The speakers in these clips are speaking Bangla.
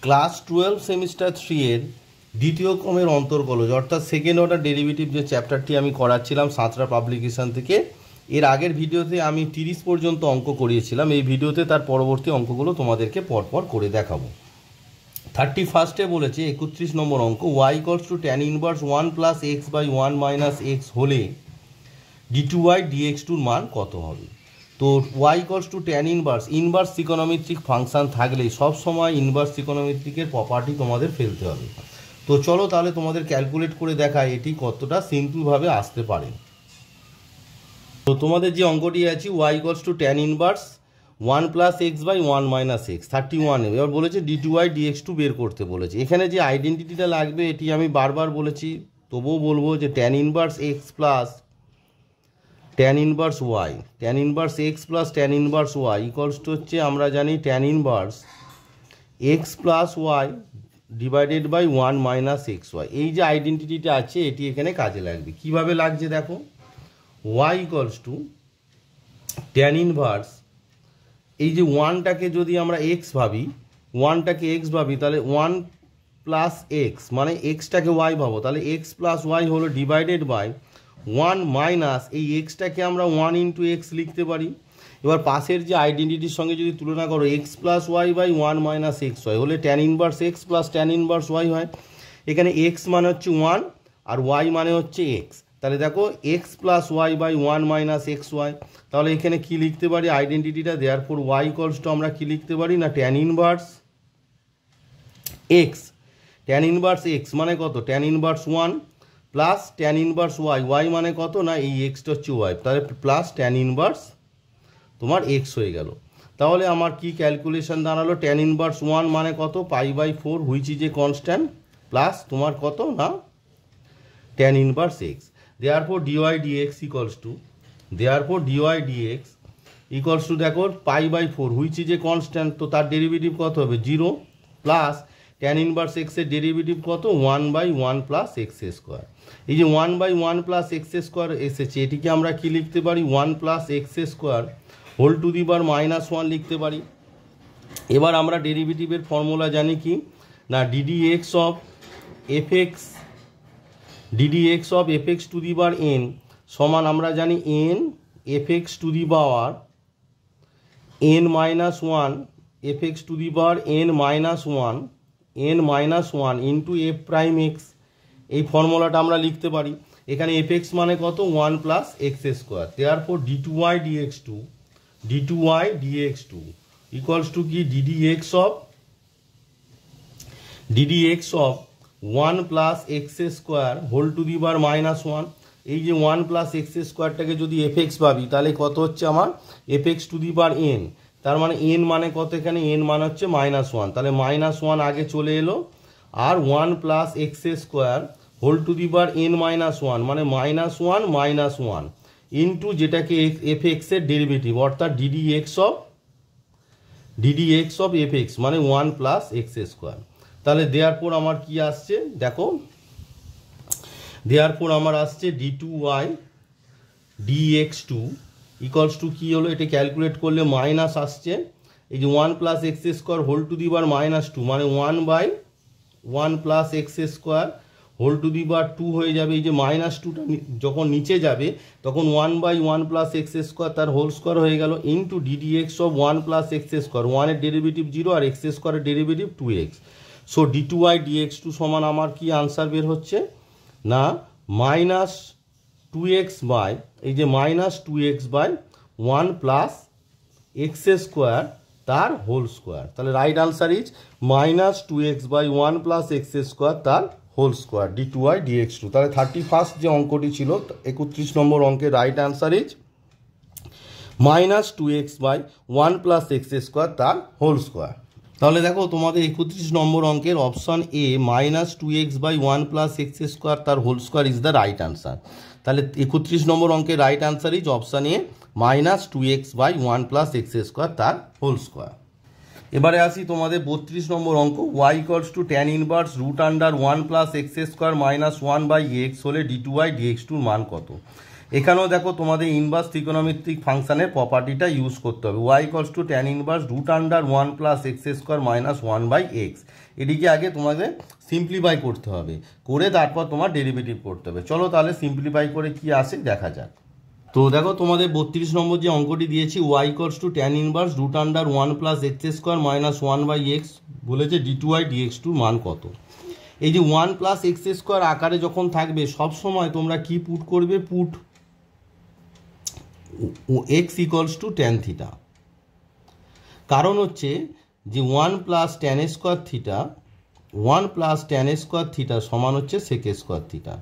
ক্লাস 12 সেমিস্টার 3 এর দ্বিতীয় ক্রমের অন্তর্কলজ অর্থাৎ সেকেন্ড অর্ডার ডেরিভেটিভ যে চ্যাপ্টারটি আমি করাচ্ছিলাম সাঁতরা পাবলিকেশন থেকে। এর আগের ভিডিওতে আমি 30 পর্যন্ত অঙ্ক করিয়েছিলাম। এই ভিডিওতে তার পরবর্তী অঙ্কগুলো তোমাদেরকে পরপর করে দেখাবো। 31-এ বলেছে 31 নম্বর অঙ্ক, y = tan inverse 1 + x / 1 - x হলে d2y dx2 এর মান কত হবে? তো y = tan ইনভার্স ত্রিকোণমিতিক ফাংশন থাকলে সব সময় ইনভার্স ত্রিকোণমিতিকের প্রপার্টি তোমাদের ফেলতে হবে। তো চলো তাহলে তোমাদের ক্যালকুলেট করে দেখায় এটি কতটা সিম্পলভাবে আসতে পারে। তো তোমাদের যে অঙ্কটি আছে y = tan inverse 1 + x / 1 - x 31 এবার বলেছে d2y dx2 বের করতে বলেছে। এখানে যে আইডেন্টিটিটা লাগবে এটি আমি বারবার বলেছি, তবুও বলবো যে tan inverse x plus tan inverse y, tan inverse x plus tan inverse y equals to হচ্ছে আমরা জানি tan inverse x plus y divided by 1 - xy। এই যে আইডেন্টিটিটা আছে এটি এখানে কাজে লাগবে। কিভাবে লাগছে দেখো, y equals to tan inverse, এই যে 1টাকে যদি আমরা x ভাবি, 1টাকে x ভাবি তাহলে 1 প্লাস x মানে xটাকে y ভাবো, তাহলে x প্লাস y হলো ডিভাইডেড বাই 1 মাইনাস এই এক্সটাকে আমরা 1 × x লিখতে পারি। এবার পাশের যে আইডেন্টিটির সঙ্গে যদি তুলনা করো x plus y by 1 - xy হলে tan inverse x plus tan inverse y হয়। এখানে x মানে হচ্ছে 1 আর y মানে হচ্ছে x, তাহলে দেখো x plus y by 1 - xy। তাহলে এখানে কি লিখতে পারি আইডেন্টিটিটা, দেয়ারফর y ইকুয়ালস টু আমরা কি লিখতে পারি না tan inverse x, tan inverse x মানে কত tan inverse 1 plus tan inverse y, y মানে কত না এই এক্সটা হচ্ছে y, তাহলে প্লাস tan ইনভার্স তোমার x হয়ে গেল। তাহলে আমার কি ক্যালকুলেশন দাঁড়ালো, tan ইনভার্স 1 মানে কত π/4 which is a constant plus তোমার কত না tan inverse x। Therefore dy dx equals to, therefore dy dx equals to দেখো π/4 হুইচ ইজ এ কনস্ট্যান্ট, তো তার ডেরিভেটিভ কত হবে 0 প্লাস tan ইনভার্স x এর ডেরিভেটিভ কত 1/1 প্লাস x²। এই যে 1/1 প্লাস x² এসেছে এটিকে আমরা কি লিখতে পারি 1 plus x² whole to the power -1 লিখতে পারি। এবার আমরা ডেরিভেটিভের ফর্মুলা জানি কি না ddx of fx two the power n সমান আমরা জানি n fx two the power n-1 fx two the power n-1 into f prime x। এই ফর্মুলাটা আমরা লিখতে পারি। এখানে fx মানে কত 1 plus x², therefore d2y dx2 equals to কি ddx of 1 plus x² whole to the power -1। এই যে 1 প্লাস x²টাকে যদি fx ভাবি তাহলে কত হচ্ছে আমার fx two the power n, তার মানে n মানে কত, এখানে n মানে হচ্ছে -1, তাহলে -1 আগে চলে এলো আর 1 plus x² whole to the power n-1 মানে -1 ইন্টু যেটাকে fx এর ডেরিভেটিভ অর্থাৎ ddx অফ fx মানে 1 প্লাস x²। তাহলে দেয়ারপর আমার কি আসছে দেখো, দেয়ারপর আমার আসছে d2y dx2 ইকুয়ালস টু কি হলো, এটা ক্যালকুলেট করলে মাইনাস আসছে, এই যে 1 plus x² whole to the power -2 মানে 1/1 plus x² whole to the power 2 হয়ে যাবে। এই যে -2টা যখন নিচে যাবে তখন 1/1 প্লাস x² তার হোল স্কোয়ার হয়ে গেল into ddx of 1 plus x², 1 এর ডেরিভেটিভ 0 আর x² এর derivative 2x। So d2y dx2 সমান আমার কি আনসার বের হচ্ছে না -2x বাই এই যে -2x বাই 1 প্লাস x² তার হোল স্কোয়ার। তাহলে right answer is -2x by 1 plus x² তার হোল স্কোয়ার d2y dx2। তাহলে 31 যে অঙ্কটি ছিল 31 নম্বর অঙ্কের right answer is -2x by 1 plus x² তার হোল স্কোয়ার। তাহলে দেখো তোমাদের 31 নম্বর অঙ্কের option A -2x by 1 plus x² তার whole square is the right answer. তাহলে 31 নম্বর অঙ্কের right answer is option A -2x by 1 plus x² তার হোল স্কোয়ার। এবারে আসি তোমাদের 32 নম্বর অঙ্ক, y equals to tan inverse √1 plus x² -1/x হলে d2y dx2 মান কত? এখানেও দেখো তোমাদের ইনভার্স ত্রিকোণমিতিক ফাংশনের প্রপার্টিটা ইউজ করতে হবে। Y equals to tan inverse root under 1 plus x square minus 1/x। এটিকে আগে তোমাকে সিম্পলিফাই করতে হবে, করে তারপর তোমার ডেরিভেটিভ করতে হবে। চলো তাহলে সিম্পলিফাই করে কি আসে দেখা যাক। তো দেখো তোমাদের 32 নম্বর যে অঙ্কটি দিয়েছি, y equals to tan inverse root under 1 plus x square minus 1/x বলেছে d2y dx2 মান কত। এই যে 1 প্লাস এক্স স্কোয়ার আকারে যখন থাকবে সব সময় তোমরা কি পুট করবে, put x equals to tan theta. কারণ হচ্ছে যে 1 plus tan square theta 1 plus tan square theta সমান হচ্ছে সেক স্কোয়ার থিটা।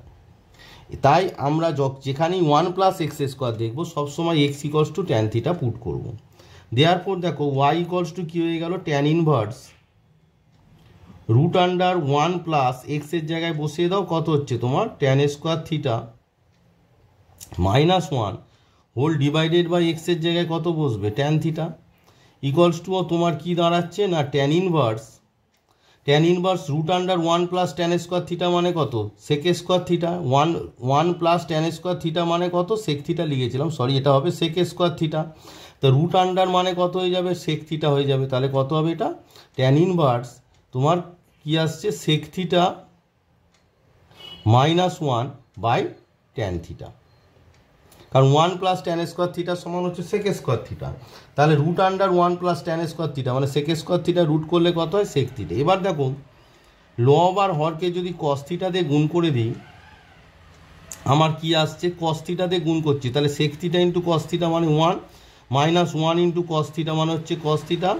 তাই আমরা যেখানেই 1 প্লাস এক্স স্কোয়ার দেখবো সবসময় x equals to tan theta put করবো। দেয়ারপর দেখো ওয়াই ইকুয়ালস টু কী হয়ে গেল, tan inverse root under 1 plus এক্সের জায়গায় বসিয়ে দাও, কত হচ্ছে তোমার tan square theta minus 1 whole divided by এক্সের জায়গায় কত বসবে ট্যান থিটা ইকুয়ালস টু তোমার কি দাঁড়াচ্ছে না tan inverse root under 1 plus tan square theta মানে কত sec square theta, 1 plus tan square theta মানে কত সেক থিটা লিখেছিলাম, সরি এটা হবে সেক স্কোয়ার থিটা। তো রুট আন্ডার মানে কত হয়ে যাবে সেক থিটা হয়ে যাবে, তাহলে কত হবে এটা ট্যান ইনভার্স তোমার কি আসছে সেক থিটা মাইনাস 1/ট্যান থিটা, কারণ 1 প্লাস ট্যান স্কোয়ার থিটার সমান হচ্ছে সেক স্কোয়ার থিটা। তাহলে root under 1 plus tan square theta মানে সেক স্কোয়ার থিটা রুট করলে কত হয় সেক থিটা। এবার দেখো লব আর হরকে যদি কস থিটা দিয়ে গুণ করে দিই, আমার কি আসছে কস থিটা দিয়ে গুণ করছি, তাহলে sec theta into cos theta মানে 1 মাইনাস 1 ইন্টু কস থিটা মানে হচ্ছে কস থিটা,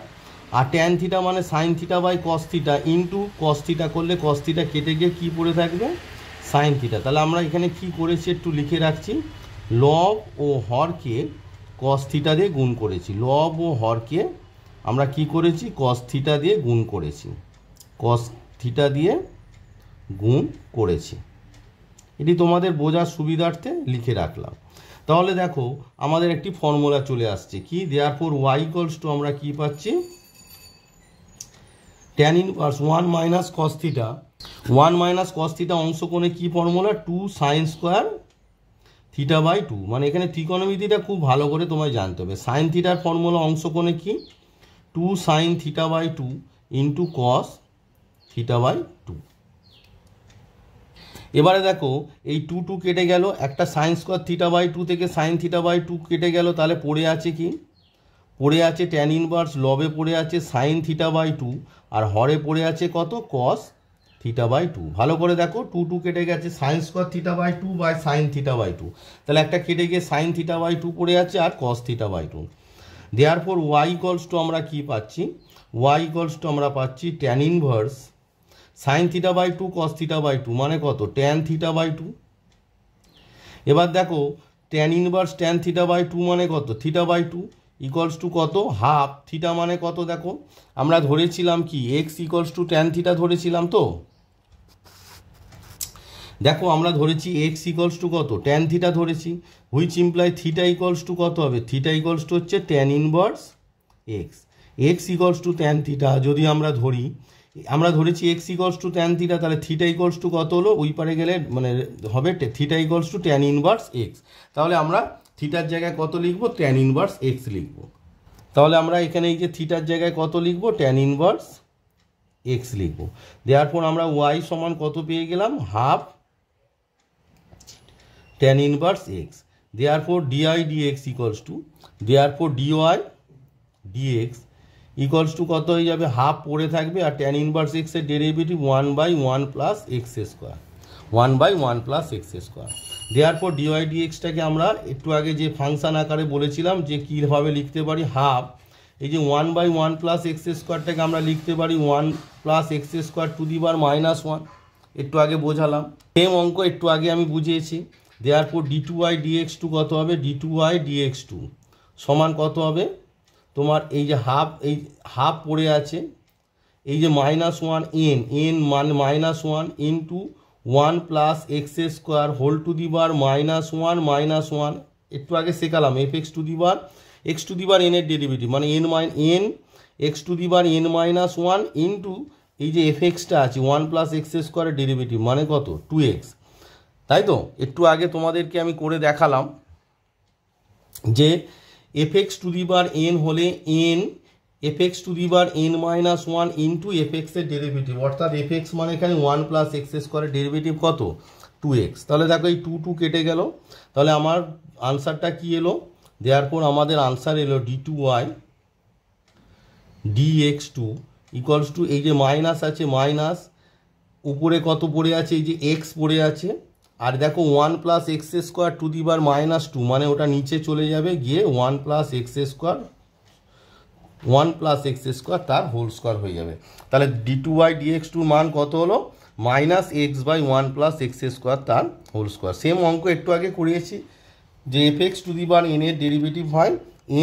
আর ট্যান থিটা মানে sine theta by cos theta into cos theta করলে কস থিটা কেটে গিয়ে কী পড়ে থাকবে সাইন থিটা। তাহলে আমরা এখানে কি করেছি একটু লিখে রাখছি, লব ও হরকে কস থিটা দিয়ে গুণ করেছি, লব ও হরকে আমরা কি করেছি কস থিটা দিয়ে গুণ করেছি, কস থিটা দিয়ে গুণ করেছি। এটি তোমাদের বোঝার সুবিধার্থে লিখে রাখলাম। তাহলে দেখো আমাদের একটি ফর্মুলা চলে আসছে কি, দেয়ারফর ওয়াই ইকুয়ালস টু আমরা কি পাচ্ছি tan inverse 1 minus cos theta 1 minus cos theta অংশকোণে কি formula 2 sine square theta by 2, মানে এখানে ত্রিকোণমিতিটা খুব ভালো করে তোমায় জানতে হবে। সাইন থিটার ফর্মুলা অংশকোণে কি 2 sine theta by 2 into cos theta by 2। এবারে দেখো এই 2 কেটে গেল, একটা সাইন স্কোয়ার থিটা বাই 2 থেকে সাইন থিটা বাই 2 কেটে গেল, তাহলে পড়ে আছে কি পড়ে আছে ট্যান ইনভার্স, লবে পড়ে আছে সাইন থিটা বাই 2 আর হরে পড়ে আছে কত কস থিটা বাই 2। ভালো করে দেখো 2 কেটে গেছে, sine square theta by 2 by sine theta by 2, তাহলে একটা কেটে গিয়ে সাইন থিটা বাই 2 পড়ে আছে আর cos theta by 2। Therefore y equals to আমরা কি পাচ্ছি, ওয়াই ইকুয়ালস টু আমরা পাচ্ছি tan inverse sine theta by 2 cos theta by 2 মানে কত ট্যান থিটা বাই 2। এবার দেখো tan inverse tan theta by 2 মানে কত থিটা বাই 2 ইকুয়ালস টু কত হাফ থিটা মানে কত, দেখো আমরা ধরেছিলাম কি x equals to tan theta ধরেছিলাম, তো দেখো আমরা ধরেছি এক্স ইকুয়ালস টু কত ট্যান থিটা ধরেছি, which imply theta equals to কত হবে থিটা ইকুয়ালস টু হচ্ছে tan inverse x, x equals to tan theta যদি আমরা ধরি, আমরা ধরেছি x equals to tan theta, তাহলে থিটা ইকুয়ালস টু কত হলো ওই পারে গেলে মানে হবে theta equals to tan inverse x, তাহলে আমরা থিটার জায়গায় কত লিখবো ট্যান ইনভার্স এক্স লিখবো। তাহলে আমরা এখানে এই যে থিটার জায়গায় কত লিখবো ট্যান ইনভার্স এক্স লিখবো। দেয়ারপর আমরা ওয়াই সমান কত পেয়ে গেলাম half tan inverse x. Therefore dy dx equals to therefore dy dx equals to কত হয়ে যাবে হাফ পড়ে থাকবে আর ট্যান ইনভার্স এক্সের derivative 1/1 plus x square 1/1 plus x square. Therefore dy ডিএক্সটাকে আমরা একটু আগে যে ফাংশন আকারে বলেছিলাম যে কীভাবে লিখতে পারি হাফ, এই যে 1/1 প্লাস এক্স স্কোয়ারটাকে আমরা লিখতে পারি 1 plus x square to the power -1, একটু আগে বোঝালাম সেম অঙ্ক একটু আগে আমি বুঝিয়েছি। দেয়ারপর d2y dx2 কত হবে d2y dx2 সমান কত হবে তোমার এই যে হাফ পড়ে আছে এই যে -1 n মানে -1 into 1 plus x square whole to the power -1 একটু আগে শেখালাম f x to the power x to the power n এর ডেরিভেটিভ মানে n x to the power n-1 into এই যে এফ এক্সটা আছে 1 প্লাস এক্স স্কোয়ারের ডেরিভেটিভ মানে কত 2x, তাই তো একটু আগে তোমাদেরকে আমি করে দেখালাম। যে f x to the bar n হলে n f x to the bar n minus one into f এক্সের ডেরিভেটিভ, অর্থাৎ এফ এক্স মানে এখানে ওয়ান প্লাস এক্স স্কোয়ারের ডেরিভেটিভ কত, 2x। তাহলে দেখো এই 2 কেটে গেল, তাহলে আমার আনসারটা কি এলো, দেয়ারপর আমাদের আনসার এলো d2y dx2 ইকুয়ালস টু, এই যে মাইনাস আছে মাইনাস, উপরে কত পড়ে আছে, এই যে এক্স পড়ে আছে, আর দেখো 1 plus x square to the power minus 2 মানে ওটা নিচে চলে যাবে, গিয়ে 1 প্লাস এক্স স্কোয়ার তার হোল স্কোয়ার হয়ে যাবে। তাহলে d2y dx2 মান কত হলো, minus x by 1 plus x square তার হোল স্কোয়ার। সেম অঙ্ক একটু আগে করিয়েছি যে f x to the bar n এর ডেরিভেটিভ হয়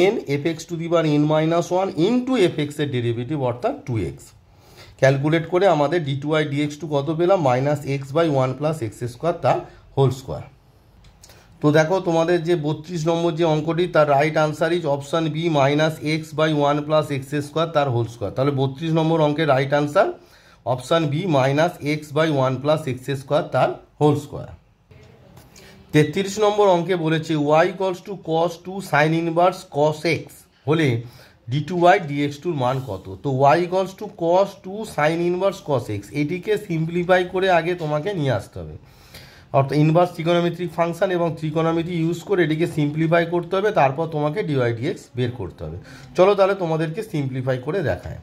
n f x to the bar n minus one into f এক্সের ডেরিভেটিভ অর্থাৎ 2x। ক্যালকুলেট করে আমাদের d2y dx2 কত পেলাম, minus x by 1 plus x square তার হোল স্কোয়ার। তো দেখো তোমাদের যে 32 নম্বর যে অঙ্কটি, তার right answer is option B, minus x by 1 plus x square তার হোল স্কোয়ার। তাহলে 32 নম্বর অঙ্কের right answer option B, minus x by 1 plus x square তার হোল স্কোয়ার। 33 নম্বর অঙ্কে বলেছে y equals to cos 2 sine inverse cos x হলে d2y dx2 মান কত। তো y equals to cos 2 sine inverse cos x, এটিকে সিম্পলিফাই করে আগে তোমাকে নিয়ে আসতে হবে, অর্থাৎ ইনভার্স ত্রিকোণমিতিক ফাংশন এবং ত্রিকোণমিতি ইউজ করে এটিকে সিম্পলিফাই করতে হবে, তারপর তোমাকে dy dx বের করতে হবে। চলো তাহলে তোমাদেরকে সিম্পলিফাই করে দেখায়।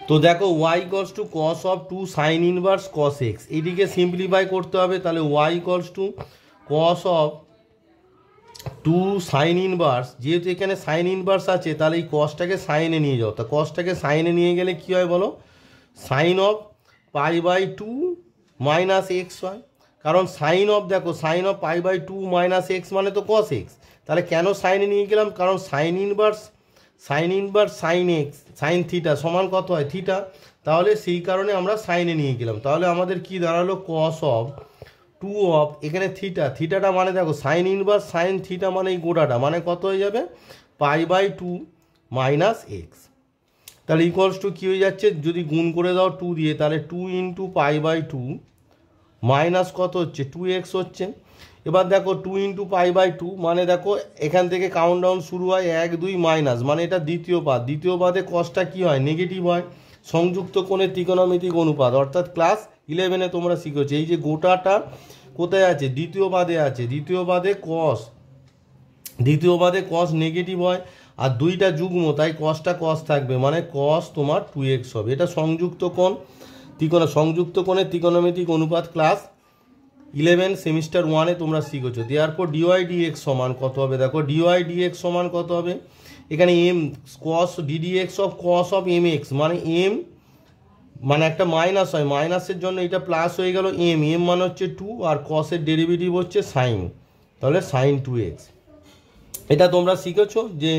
তো দেখো y equals to cos of 2 sine inverse cos x, এটিকে সিম্পলিফাই করতে হবে। তাহলে y equals to cos of 2 sine inverse, যেহেতু এখানে সাইন ইনভার্স আছে তাহলে এই কসটাকে সাইনে নিয়ে যাও, তা কসটাকে সাইনে নিয়ে গেলে কী হয় বলো, sine of pi by 2 minus x হয়, কারণ সাইন অফ দেখো sine of pi by 2 minus x মানে তো cos x। তাহলে কেন সাইনে নিয়ে গেলাম, কারণ sign inverse sign x sine theta সমান কত হয়, থিটা, তাহলে সেই কারণে আমরা সাইনে নিয়ে গেলাম। তাহলে আমাদের কি দাঁড়ালো, cos অফ 2 অফ এখানে থিটাটা মানে দেখো সাইন ইনভার্স সাইন থিটা মানে এই গোটাটা মানে কত হয়ে যাবে, পাই বাই 2 মাইনাস এক্স। তাহলে ইকুয়ালস টু কী হয়ে যাচ্ছে, যদি গুণ করে দাও 2 দিয়ে, তাহলে 2 ইন্টু পাই বাই 2 মাইনাস কত হচ্ছে 2x হচ্ছে। এবার দেখো 2 ইন্টু পাই বাই 2 মানে দেখো এখান থেকে কাউন্টডাউন শুরু হয় 1 2 মাইনাস, মানে এটা দ্বিতীয় পাদে কসটা কী হয়, নেগেটিভ হয়। সংযুক্ত কোণের ত্রিকোণমিতিক অনুপাত, অর্থাৎ ক্লাস 11-এ তোমরা শিখেছো, এই যে গোটাটা কোথায় আছে, দ্বিতীয় পাদে আছে, দ্বিতীয় পাদে কস নেগেটিভ হয়, আর দুইটা যুগ্ম তাই কসটা কস থাকবে, মানে কস তোমার 2x হবে। এটা সংযুক্ত কোণের ত্রিকোণমিতিক অনুপাত ক্লাস 11 সেমিস্টার 1-এ তোমরা শিখেছো। দেওয়ার dy dx সমান কত হবে, দেখো dy dx সমান কত হবে, এখানে m cos ddx of cos of mx মানে m মানে একটা মাইনাস হয়, মাইনাসের জন্য এটা প্লাস হয়ে গেল, m মানে হচ্ছে 2 আর cos-এর ডেরিভেটিভ হচ্ছে সাইন, তাহলে সাইন 2x। এটা তোমরা শিখেছো যে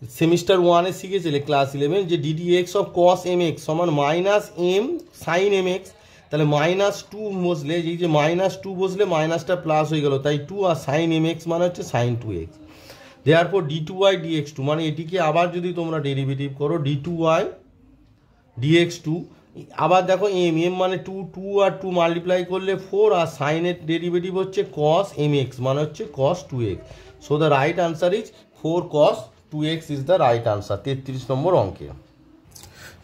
সেমিস্টার 1-এ শিখেছিলে ক্লাস 11 যে ddx অফ cos mx সমান মাইনাস m সাইন mx, তাহলে মাইনাস 2 বসলে এই যে মাইনাস 2 বসলে মাইনাসটা প্লাস হয়ে গেল, তাই 2 আর সাইন mx মানে হচ্ছে সাইন 2x। দেয়ারপর d2y dx2 মানে এটিকে আবার যদি তোমরা ডেরিভেটিভ করো d2y dx2, আবার দেখো m মানে 2 আর 2 মাল্টিপ্লাই করলে 4 আর সাইনের ডেরিভেটিভ হচ্ছে cos mx মানে হচ্ছে cos 2x। So the right answer is 4 cos 2x is the right answer 33 নম্বর অঙ্কে।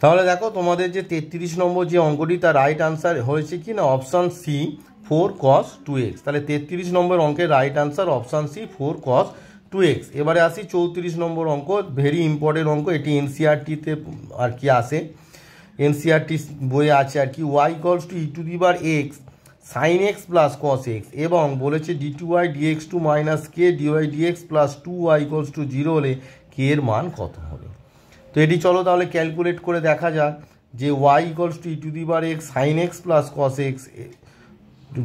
তাহলে দেখো তোমাদের যে 33 নম্বর যে অঙ্কটি তার রাইট আনসার হয়েছে কি না, অপশান সি 4 cos 2x। তাহলে 33 নম্বর অঙ্কের right answer option C 4 cos 2x। এবারে আসি 34 নম্বর অঙ্ক, ভেরি ইম্পর্টেন্ট অঙ্ক, এটি এনসিআরটিতে আর কি আসে, এনসিআরটি বইয়ে আছে আর কি, y equals to e to the bar x sine x plus cos x, এবং বলেছে d2y dx2 minus k dy dx plus 2y equals to 0 হলে কে এর মান কত হবে। তো এটি চলো তাহলে ক্যালকুলেট করে দেখা যাক যে y equals to e to the bar x sine x plus cos x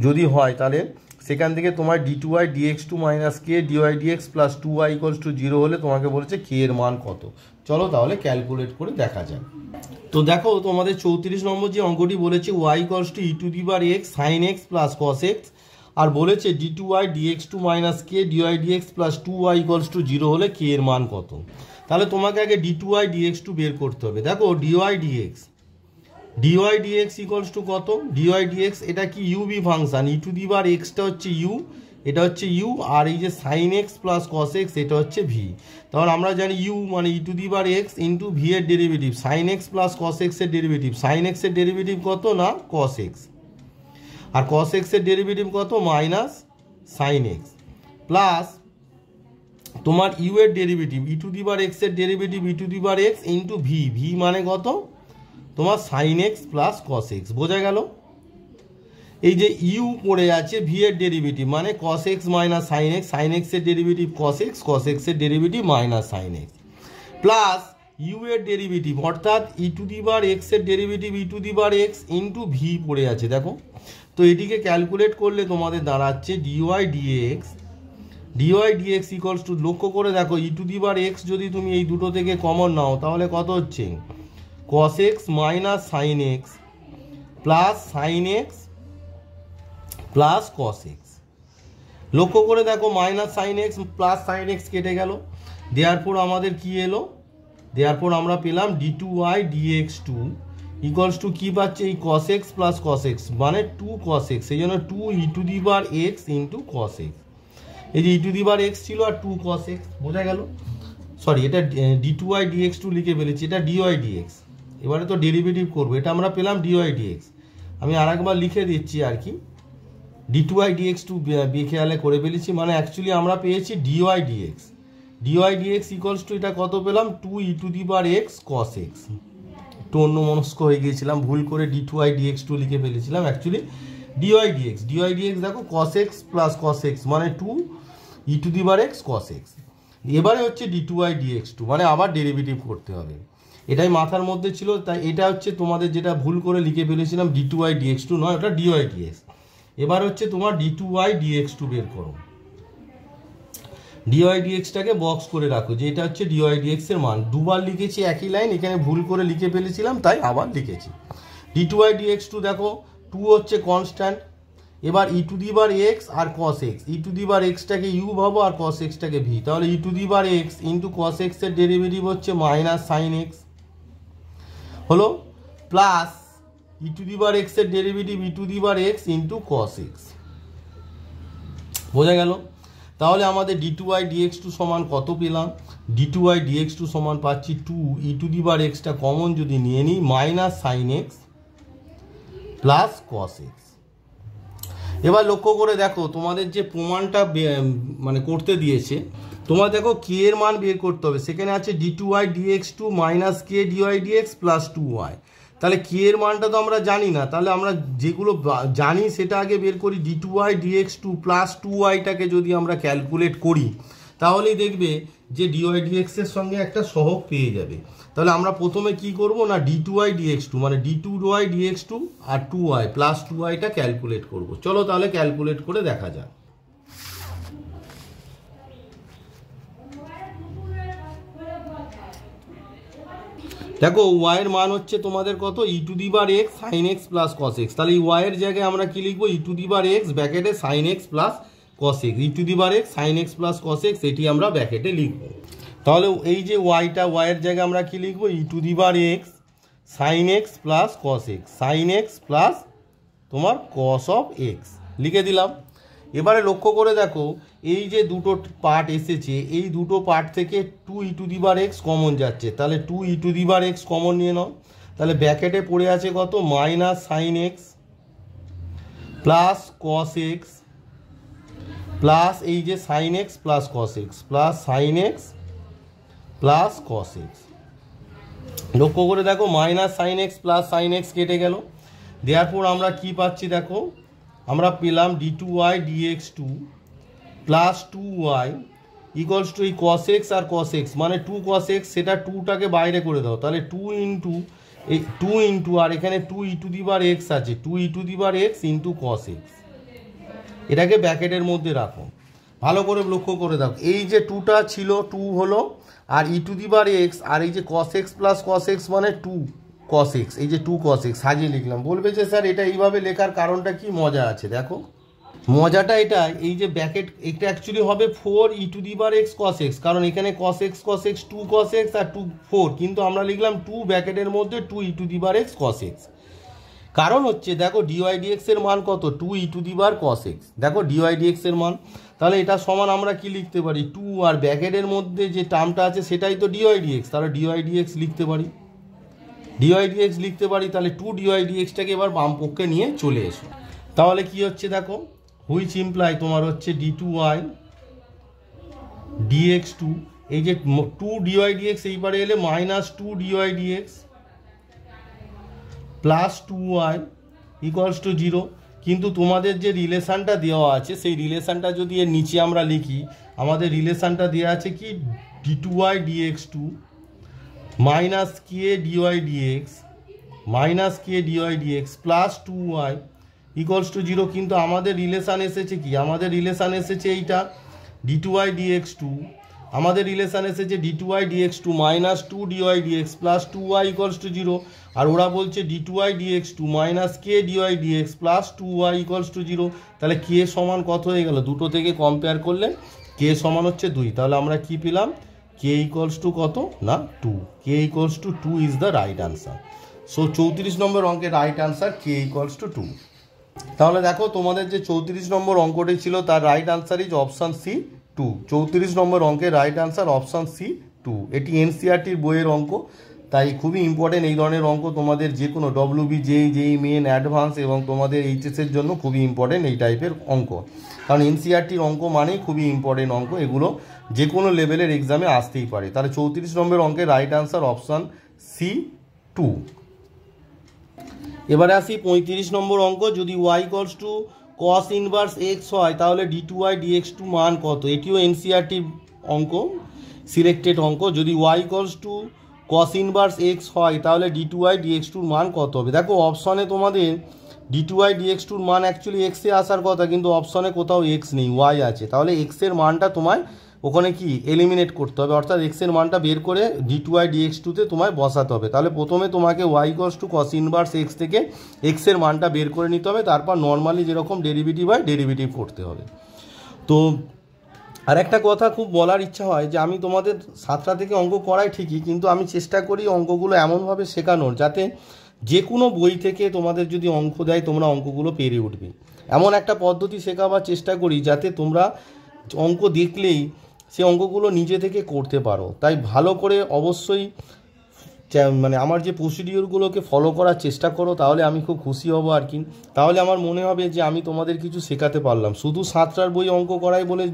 যদি হয় তাহলে সেখান থেকে তোমার d2y dx2 minus k dy dx plus 2y equals to 0 হলে তোমাকে বলেছে কে এর মান কত। চলো তাহলে ক্যালকুলেট করে দেখা যাক। তো দেখো তোমাদের 34 নম্বর যে অঙ্কটি বলেছে y equals to e to the bar x sine x plus cos x, আর বলেছে d2y dx2 minus k dy dx plus 2y equals to 0 হলে কে এর মান কত। তাহলে তোমাকে আগে d2y dx2 বের করতে হবে। দেখো dy dx ইকুয়ালস টু কত, dy dx এটা কি u v function, e to the বার এক্সটা হচ্ছে ইউ, এটা হচ্ছে ইউ, আর এই যে sine x plus cos x এটা হচ্ছে ভি। তাহলে আমরা জানি ইউ মানে e to the power x into v এর derivative, sine x plus cos এক্সের ডেরিভেটিভ, সাইন এক্সের ডেরিভেটিভ কত না কস এক্স, আর কস এক্সের ডেরিভেটিভ কত মাইনাস সাইন এক্স, প্লাস তোমার ইউ এর derivative e to the power এক্সের derivative e to the power x into v, v মানে কত তোমার sine x plus cos x. বোঝা গেল? এই যে ইউ পড়ে আছে ভি এর ডেরিভেটিভ মানে cos x minus sine x, sine এক্সের ডেরিভেটিভ কস এক্সের derivative minus sine x, plus u এর ডেরিভেটিভ অর্থাৎ ই টু দি পাওয়ার এক্সের derivative e to the power x into v পড়ে আছে। দেখো তো এটিকে ক্যালকুলেট করলে তোমাদের দাঁড়াচ্ছে dy dx, dy dx equals to, লক্ষ্য করে দেখো e to the power x যদি তুমি এই দুটো থেকে কমন নাও তাহলে কত হচ্ছে cos x minus sine x plus sine x plus cos x. লক্ষ্য করে দেখো minus sine x plus sine x কেটে গেল, দেয়ারপর আমাদের কি এলো, দেয়ারপর আমরা পেলাম d two y dx two equals to কী পাচ্ছে এই cos x plus cos x মানে টু কস এক্স, সেই জন্য two e to the power x into cos x. এই যে ই টু দি পাওয়ার এক্স ছিল আর টু কস এক্স, বোঝা গেল? সরি, এটা d two y dx two লিখে ফেলেছি, এটা ডিওয়াই ডিএক্স। এবারে তো ডেরিভেটিভ করবো, এটা আমরা পেলাম ডিওয়াই ডিএক্স। আমি আর একবার লিখে দিচ্ছি আর কি, d two y dx two বেখেয়ালে করে ফেলেছি, মানে অ্যাকচুয়ালি আমরা পেয়েছি dy dx, dy dx equals to এটা কত পেলাম two e to the power x cos x. একটু অন্য মনস্ক হয়ে গিয়েছিলাম, ভুল করে d two y dx two লিখে ফেলেছিলাম, actually dy dx, dy dx দেখো cos x plus cos x মানে two e to the power x cos x. এবারে হচ্ছে D two y dx two মানে আবার ডেরিভেটিভ করতে হবে, এটাই মাথার মধ্যে ছিল, তাই এটা হচ্ছে তোমাদের যেটা ভুল করে লিখে ফেলেছিলাম d two y dx two নয়, ওটা ডিওয়াই ডিএক্স। এবার হচ্ছে তোমার d two y dx two বের করো, ডিওয়াই ডিএক্সটাকে বক্স করে রাখো যে এটা হচ্ছে ডিওয়াই ডিএক্স এর মান। দুবার লিখেছি একই লাইন, এখানে ভুল করে লিখে ফেলেছিলাম তাই আবার লিখেছি। D two y dx two দেখো টু হচ্ছে কনস্ট্যান্ট, এবার e to the power x আর cos x, e to the power এক্সটাকে ইউ ভাবো আর কস এক্সটাকে ভি, তাহলে e to the power x into cos এক্সের ডেরিভেটিভ হচ্ছে মাইনাস সাইন এক্স হলো, plus e to the power এক্সের derivative e to the power x into cos x. বোঝা গেল? তাহলে আমাদের d two y dx two সমান কত পেলাম, d two y dx two সমান পাচ্ছি two e to the power এক্সটা কমন যদি নিয়ে নিই minus sine x plus cos x. এবার লক্ষ্য করে দেখো তোমাদের যে প্রমাণটা মানে করতে দিয়েছে, তোমার দেখো কে এর মান বের করতে হবে, সেখানে আছে d two y dx two minus k dy dx plus two y. তাহলে কে এর মানটা তো আমরা জানি না, তাহলে আমরা যেগুলো জানি সেটা আগে বের করি। D two y dx two plus two ওয়াইটাকে যদি আমরা ক্যালকুলেট করি তাহলেই দেখবে যে ডিওয়াই ডিএক্স এর সঙ্গে একটা সহগ পেয়ে যাবে। তাহলে আমরা প্রথমে কি করব না d two y dx two মানে d two y dx two আর টু ওয়াই প্লাস টু ওয়াইটা ক্যালকুলেট করব। চলো তাহলে ক্যালকুলেট করে দেখা যাক। দেখো ওয়াইয়ের মান হচ্ছে তোমাদের কত e to the power x sine x plus cos x, তাহলে এই ওয়াইয়ের জায়গায় আমরা কি লিখবো e to the power x ব্র্যাকেটে sine x plus cos x, e to the power x sine x plus cos x এটি আমরা ব্র্যাকেটে লিখবো। তাহলে এই যে ওয়াইটা ওয়াইয়ের জায়গায় আমরা কি লিখবো e to the power x sine x plus cos x, sine x plus তোমার কস অফ এক্স লিখে দিলাম। এবারে লক্ষ্য করে দেখো এই যে দুটো পার্ট এসেছে এই দুটো পার্ট থেকে two e to the power x common যাচ্ছে, তাহলে two e to the power x common নিয়ে নাও, তাহলে ব্র্যাকেটে পড়ে আছে কত minus sine x plus cos x plus এই যে sine x plus cos x plus sine x plus cos x. লক্ষ্য করে দেখো minus sine x plus sine x কেটে গেল, দেওয়ার আমরা কি পাচ্ছি দেখো আমরা পেলাম d two y dx two plus two y equals to এই কস এক্স আর কস এক্স মানে টু কস এক্স, সেটা টুটাকে বাইরে করে দাও, তাহলে টু ইন্টু আর এখানে two e to the power x আছে, two e to the power x into cos x, এটাকে ব্র্যাকেটের মধ্যে রাখো। ভালো করে লক্ষ্য করে দেখো এই যে টুটা ছিল টু হলো আর ই টু দি পাওয়ার এক্স আর এই যে কস এক্স প্লাস কস এক্স মানে টু কস এক্স, এই যে টু কস এক্স সাজিয়ে লিখলাম। বলবে যে স্যার এটা এইভাবে লেখার কারণটা কি, মজা আছে। দেখো মজাটা এটা, এই যে ব্র্যাকেট এটা অ্যাকচুয়ালি হবে four e to the power x cos x, কারণ এখানে cos x two cos x আর টু ফোর, কিন্তু আমরা লিখলাম টু ব্র্যাকেটের মধ্যে two e to the power x cos x. কারণ হচ্ছে দেখো ডিওয়াই ডিএক্স এর মান কত, 2e⁻ cos x। দেখো ডিওয়াই ডিএক্স এর মান, তাহলে এটা সমান আমরা কি লিখতে পারি, 2 আর ব্র্যাকেটের মধ্যে যে টার্মটা আছে সেটাই তো ডিওয়াই ডিএক্স, তাহলে ডিওয়াই ডিএক্স লিখতে পারি, ডিওয়াই ডিএক্স লিখতে পারি। তাহলে 2 ডিওয়াই ডিএক্সটাকে এবার বাম পক্ষে নিয়ে চলে এসো। তাহলে কি হচ্ছে দেখো, হুইচ ইমপ্লাই তোমার হচ্ছে d2y dx2, এই যে 2 ডিওয়াই ডিএক্স এইবারে এলে -2 d y dx plus 2y equals to 0। কিন্তু তোমাদের যে রিলেশানটা দেওয়া আছে সেই রিলেশানটা যদি এর নিচে আমরা লিখি, আমাদের রিলেশানটা দেওয়া আছে কি d2y dx2 minus k dy d x minus k dy dx plus 2y equals to 0। কিন্তু আমাদের রিলেশান এসেছে কি, আমাদের রিলেশান এসেছে এইটা d2y dx2, আমাদের রিলেশান এসেছে d2y dx2 minus 2 d y dx plus 2y equals to 0। আর ওরা বলছে d2y dx2 minus k dy dx plus 2y equals to 0। তাহলে কে সমান কত হয়ে গেল, দুটো থেকে কম্পেয়ার করলে কে সমান হচ্ছে 2। তাহলে আমরা কি পেলাম, কে ইকুয়ালস টু কত না 2, k equals to 2 is the right answer. So 34 number অঙ্কের right answer k equals to 2। তাহলে দেখো তোমাদের যে 34 নম্বর অঙ্কটি ছিল তার right answer is option C 2। 34 number অঙ্কের রাইট আনসার অপশান সি 2। এটি এনসিইআরটির বইয়ের অঙ্ক, তাই খুবই ইম্পর্টেন্ট এই ধরনের অঙ্ক তোমাদের যে কোনো ডব্লিউবি জেই মেন অ্যাডভান্স এবং তোমাদের এইচএসের জন্য খুবই ইম্পর্টেন্ট এই টাইপের অঙ্ক। কারণ এনসিইআরটির অঙ্ক মানেই খুবই ইম্পর্টেন্ট অঙ্ক, এগুলো যে কোনো লেভেলের এক্সামে আসতেই পারে। তাহলে 34 নম্বর অঙ্কের রাইট আনসার অপশান সি 2। এবারে আসি 35 নম্বর অঙ্ক, যদি y equals to cos inverse x হয় তাহলে d2y dx2 মান কত। এটিও এনসিইআরটি অঙ্ক, সিলেক্টেড অঙ্ক। যদি y equals to cos inverse x হয় তাহলে d2y dx2 মান কত হবে। দেখো অপশনে তোমাদের d2y dx2 মান অ্যাকচুয়ালি x এ আসার কথা, কিন্তু অপশনে কোথাও x নেই, y আছে। তাহলে x এর মানটা তোমায় ওখানে কি এলিমিনেট করতে হবে, অর্থাৎ x এর মানটা বের করে d2y dx2তে তোমায় বসাতে হবে। তাহলে প্রথমে তোমাকে y equals to cos inverse x থেকে x এর মানটা বের করে নিতে হবে, তারপর নর্মালি যেরকম ডেরিভেটিভ হয় ডেরিভেটিভ করতে হবে। তো আর একটা কথা খুব বলার ইচ্ছা হয় যে আমি তোমাদের 7টা থেকে অঙ্ক করাই ঠিকই, কিন্তু আমি চেষ্টা করি অঙ্কগুলো এমনভাবে শেখানোর যাতে যে কোনো বই থেকে তোমাদের যদি অঙ্ক দেয় তোমরা অঙ্কগুলো পেরে উঠবে, এমন একটা পদ্ধতি শেখাবার চেষ্টা করি যাতে তোমরা অঙ্ক দেখলেই সে অঙ্কগুলো নিজে থেকে করতে পারো। তাই ভালো করে অবশ্যই মানে আমার যে প্রসিডিওরগুলোকে ফলো করার চেষ্টা করো, তাহলে আমি খুব খুশি হব আর কি। তাহলে আমার মনে হবে যে আমি তোমাদের কিছু শেখাতে পারলাম। শুধু 7টার বই অঙ্ক করাই বলে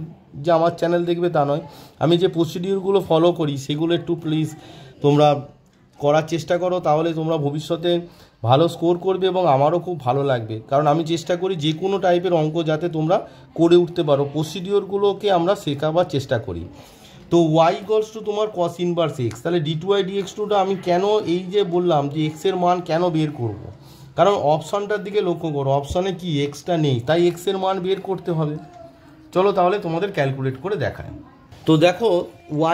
যে আমার চ্যানেল দেখবে তা নয়, আমি যে প্রসিডিওরগুলো ফলো করি সেগুলো একটু প্লিজ তোমরা করার চেষ্টা করো, তাহলে তোমরা ভবিষ্যতে ভালো স্কোর করবে এবং আমারও খুব ভালো লাগবে। কারণ আমি চেষ্টা করি যে কোনো টাইপের অঙ্ক যাতে তোমরা করে উঠতে পারো, প্রসিডিওরগুলোকে আমরা শেখাবার চেষ্টা করি। তো y ইকুয়ালস টু তোমার cos ইনভার্স x, তাহলে d2y dx2টা আমি কেন এই যে বললাম যে x এর মান কেন বের করব, কারণ অপশানটার দিকে লক্ষ্য করো, অপশানে কি এক্সটা নেই, তাই x এর মান বের করতে হবে। চলো তাহলে তোমাদের ক্যালকুলেট করে দেখায়। তো দেখো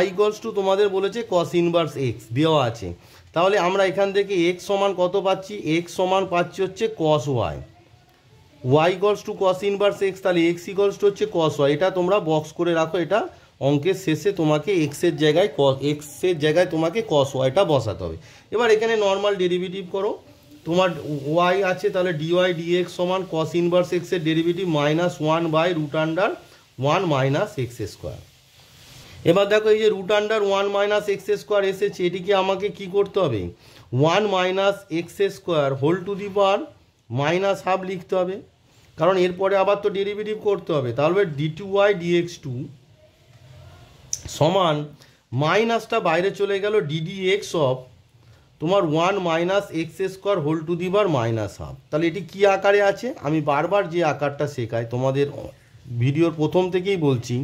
y ইকুয়ালস টু তোমাদের বলেছে cos ইনভার্স x দেওয়া আছে, তাহলে আমরা এখান থেকে x সমান কত পাচ্ছি, x সমান পাচ্ছি হচ্ছে cos y, y equals to cos inverse x, তাহলে x ইকুয়ালস টু হচ্ছে cos y। এটা তোমরা বক্স করে রাখো, এটা অঙ্কের শেষে তোমাকে এক্সের জায়গায় তোমাকে cos ওয়াইটা বসাতে হবে। এবার এখানে নর্মাল ডেরিভেটিভ করো, তোমার ওয়াই আছে তাহলে ডিওয়াই ডিএক্স সমান cos ইনভার্স এক্স এর ডেরিভেটিভ -1/√1 মাইনাস এক্স স্কোয়ার। এবার দেখো এই যে √1 মাইনাস এক্স স্কোয়ার এসেছে, এটিকে আমাকে কি করতে হবে, 1 minus x square whole to the power -½ লিখতে হবে, কারণ এরপরে আবার তো ডেরিভেটিভ করতে হবে। তাহলে d2y dx2 সমান মাইনাসটা বাইরে চলে গেল ddx অফ তোমার 1 minus x square whole to the power -½ তাহলে এটি কি আকারে আছে, আমি বারবার যে আকারটা শেখাই তোমাদের ভিডিওর প্রথম থেকেই বলছি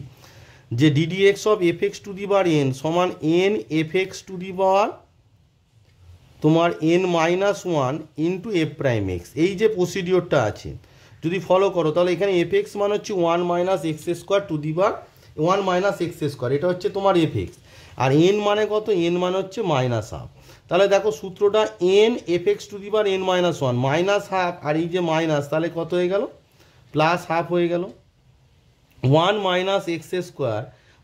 যে ddx of fx two the power n সমান n fx টু দি পাওয়ার তোমার n-1 into F prime x. এই যে প্রসিডিওরটা আছে যদি ফলো করো তাহলে এখানে fx মান হচ্ছে 1 minus x square to the power 1 minus x square, এটা হচ্ছে তোমার fx। আর n মানে কত, n মানে হচ্ছে -½ তাহলে দেখো সূত্রটা n fx two the power n-1 -½ আর এই যে মাইনাস, তাহলে কত হয়ে গেল, +½ হয়ে গেল। 1 মাইনাস এক্স স্কোয়ার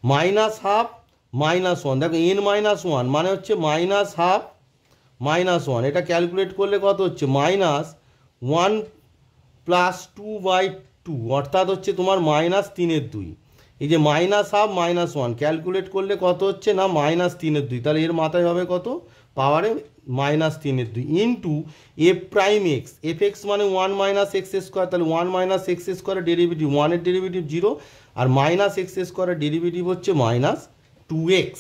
-½ -1, দেখো n-1 মানে হচ্ছে -½ -1, এটা ক্যালকুলেট করলে কত হচ্ছে 1 প্লাস 2/2 অর্থাৎ হচ্ছে তোমার -3/2। এই যে -1/2 -1 ক্যালকুলেট করলে কত হচ্ছে না -3/2, তাহলে এর মাথায় হবে কত পাওয়ারে -3/2 into F prime x, F x মানে 1 - x², তাহলে 1 - x² ডেরিভেটিভ 1 এর ডেরিভেটিভ 0 আর -x² ডেরিভেটিভ হচ্ছে -2x।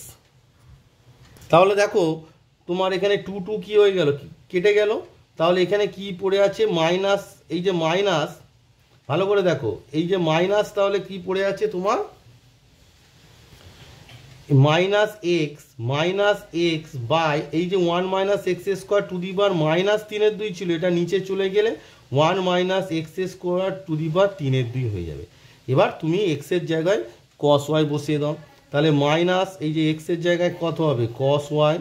তাহলে দেখো তোমার এখানে 2 কি হয়ে গেল, কেটে গেল, তাহলে এখানে কি পড়ে আছে মাইনাস, এই যে মাইনাস ভালো করে দেখো এই যে মাইনাস, তাহলে কি পড়ে আছে তোমার -x বাই এই যে 1 - x² টু দি পাওয়ার -3/2 ছিল, এটা নিচে চলে গেলে 1 - x² টু দি পাওয়ার 3/2 হয়ে যাবে। এবার তুমি x এর জায়গায় cos y বসিয়ে দাও, তাহলে মাইনাস এই যে x এর জায়গায় কত হবে cos y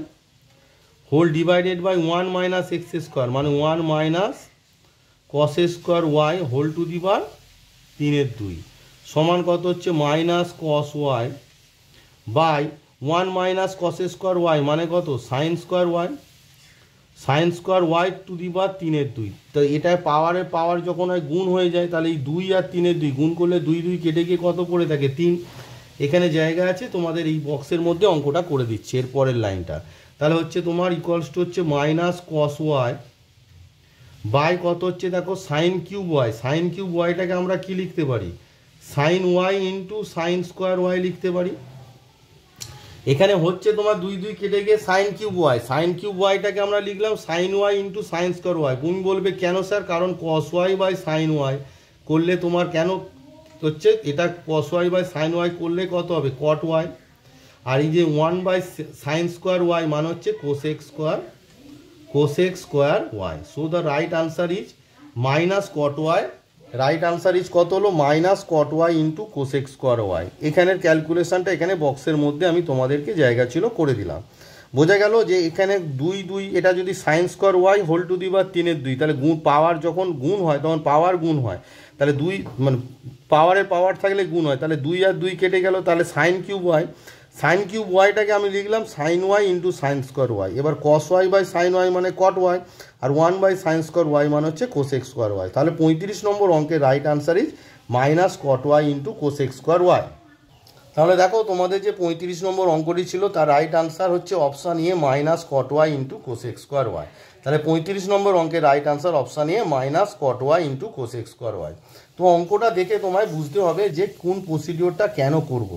whole divided by 1 - x² মানে 1 - cos² y whole to the power 3/2 সমান কত হচ্ছে -cos y by 1 - cos² y মানে কত sin² y two the power 3/2। তো এটা পাওয়ার যখন হয় গুণ হয়ে যায়, তাহলে এই 2 আর 3/2 গুণ করলে 2 কেটে গিয়ে কত পড়ে থাকে 3। এখানে জায়গা আছে, তোমাদের এই বক্সের মধ্যে অঙ্কটা করে দিচ্ছে এর পরের লাইনটা। তাহলে হচ্ছে তোমার ইকুয়ালস টু হচ্ছে -cos y বাই কত হচ্ছে দেখো sin³ y, sin³ yটাকে আমরা কি লিখতে পারি sin y into sin² y লিখতে পারি। এখানে হচ্ছে তোমার 2 কেটে গিয়ে sin³ yটাকে আমরা লিখলাম sin y into sin² y। তুমি বলবে কেন স্যার, কারণ cos y by sin y করলে তোমার কেন হচ্ছে এটা cos y by sin y করলে কত হবে cot y, আর এই যে 1/sin² y মানে হচ্ছে cosec² y। So the right answer is -cot y। Right answer is কত হলো -cot y into cosec² y। এখানের ক্যালকুলেশনটা এখানে বক্সের মধ্যে আমি তোমাদেরকে জায়গা ছিল করে দিলাম। বোঝা গেল যে এখানে 2 এটা যদি sin² y whole to the power 3/2, তাহলে গুণ পাওয়ার যখন গুণ হয় তখন পাওয়ার গুণ হয়, তাহলে 2 মানে পাওয়ার থাকলে গুণ হয়, তাহলে 2 আর 2 কেটে গেল, তাহলে sin³ yটাকে আমি লিখলাম sin y into sin² y। এবার cos y by sin y মানে cot y, আর 1/sin² y মানে হচ্ছে cosec² y। তাহলে 35 নম্বর অঙ্কের right answer is -cot y into cosec² y। তাহলে দেখো তোমাদের যে 35 নম্বর অঙ্কটি ছিল তার রাইট আনসার হচ্ছে option A -cot y into cosec² y। তাহলে 35 নম্বর অঙ্কের right answer option A -cot y into cosec² y। তো অঙ্কটা দেখে তোমায় বুঝতে হবে যে কোন প্রসিডিওরটা কেন করব।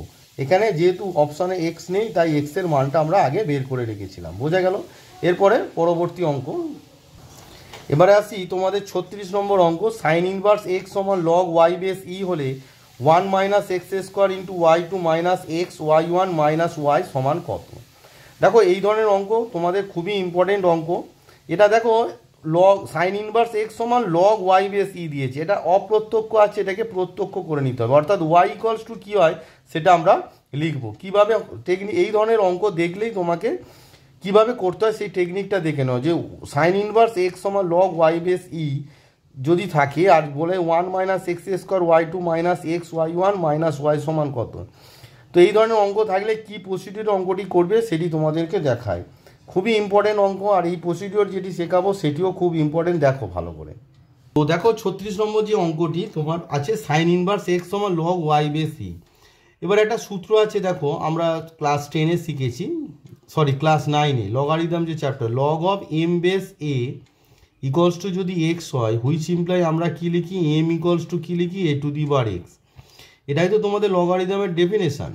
এখানে যেহেতু অপশানে এক্স নেই তাই এক্স এর মানটা আমরা আগে বের করে রেখেছিলাম, বোঝা গেল। এরপরে পরবর্তী অঙ্ক, এবারে আসি তোমাদের 36 নম্বর অঙ্ক, sin ইনভার্স x সমান log y বেস e হলে 1 - x² into y2 - x y1 - y সমান কত। দেখো এই ধরনের অঙ্ক তোমাদের খুবই ইম্পর্টেন্ট অঙ্ক। এটা দেখো sin ইনভার্স x সমান log y বেস e দিয়েছে, এটা অপ্রত্যক্ষ আছে, এটাকে প্রত্যক্ষ করে নিতে হবে, অর্থাৎ y ইকুয়ালস টু কী হয় সেটা আমরা লিখব। কীভাবে টেকনিক, এই ধরনের অঙ্ক দেখলেই তোমাকে কিভাবে করতে হয় সেই টেকনিকটা দেখে নাও। যে sin ইনভার্স x সমান log y বেস e যদি থাকে আর বলে 1 - x² y2 - x y1 - y সমান কত, তো এই ধরনের অঙ্ক থাকলে কি প্রসিডিওর অঙ্কটি করবে সেটি তোমাদেরকে দেখায়। খুবই ইম্পর্টেন্ট অঙ্ক, আর এই প্রসিডিওর যেটি শেখাবো সেটিও খুব ইম্পর্টেন্ট, দেখো ভালো করে। তো দেখো 36 নম্বর যে অঙ্কটি তোমার আছে sin ইনভার্স x সমান log y বেস e। এবার একটা সূত্র আছে, দেখো আমরা ক্লাস 10-এ শিখেছি, সরি ক্লাস 9-এ লগারিদম যে chapter, log of m base a equals to যদি x হয়, হুইচ ইমপ্লাই আমরা কি লিখি m ইকুয়ালস টু কি লিখি a two the power x। এটাই তো তোমাদের লগারিদমের ডেফিনেশন।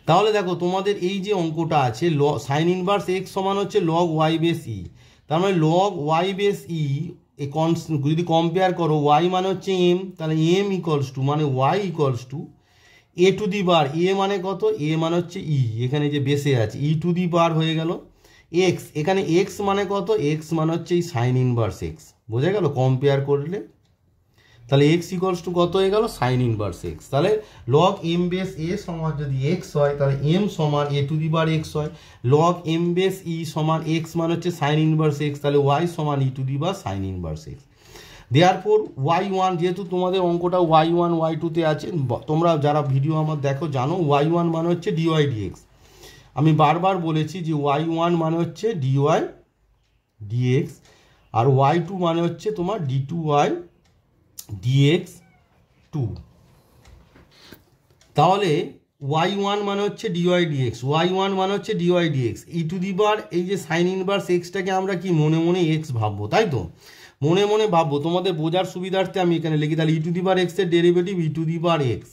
তাহলে দেখো তোমাদের এই যে অঙ্কটা আছে sin ইনভার্স x সমান হচ্ছে log y বেস e, তার মানে log y বেস e যদি কম্পেয়ার করো y মানে হচ্ছে m, তাহলে m ইকুয়ালস টু মানে y equals two a two the power a মানে কত, a মানে হচ্ছে e, এখানে যে বেসে আছে e টু দি পাওয়ার হয়ে গেল x, এখানে x মানে কত, x মানে হচ্ছে এই sin ইনভার্স x, বোঝা গেল কম্পেয়ার করলে। তাহলে x ইকুয়ালস টু কত হয়ে গেল sin ইনভার্স x। তাহলে log m বেস a সমান যদি x হয় তাহলে m সমান a two the power x হয়, log m বেস e সমান x মানে হচ্ছে sin ইনভার্স x, তাহলে y সমান e two the power sin inverse x। Therefore y1, যেহেতু তোমাদের অঙ্কটা y1 y2-তে আছে, তোমরা যারা ভিডিও আমার দেখো জানো y1 মানে হচ্ছে dy dx। আমি বারবার বলেছি যে y1 মানে হচ্ছে dy dx, আর ওয়াই টু মানে হচ্ছে তোমার d two y dx two. তাহলে ওয়াই ওয়ান মানে হচ্ছে ডিওয়াই ডিএক্স, ওয়াই ওয়ান মানে হচ্ছে dy dx. E to the বার এই যে সাইন ইনভার্স এক্সটাকে আমরা কি মনে মনে এক্স ভাববো, তাই তো? মনে মনে ভাববো, তোমাদের বোঝার সুবিধার্থে আমি এখানে লিখি। তাহলে ই টু দি বার এক্সের derivative e to the bar x,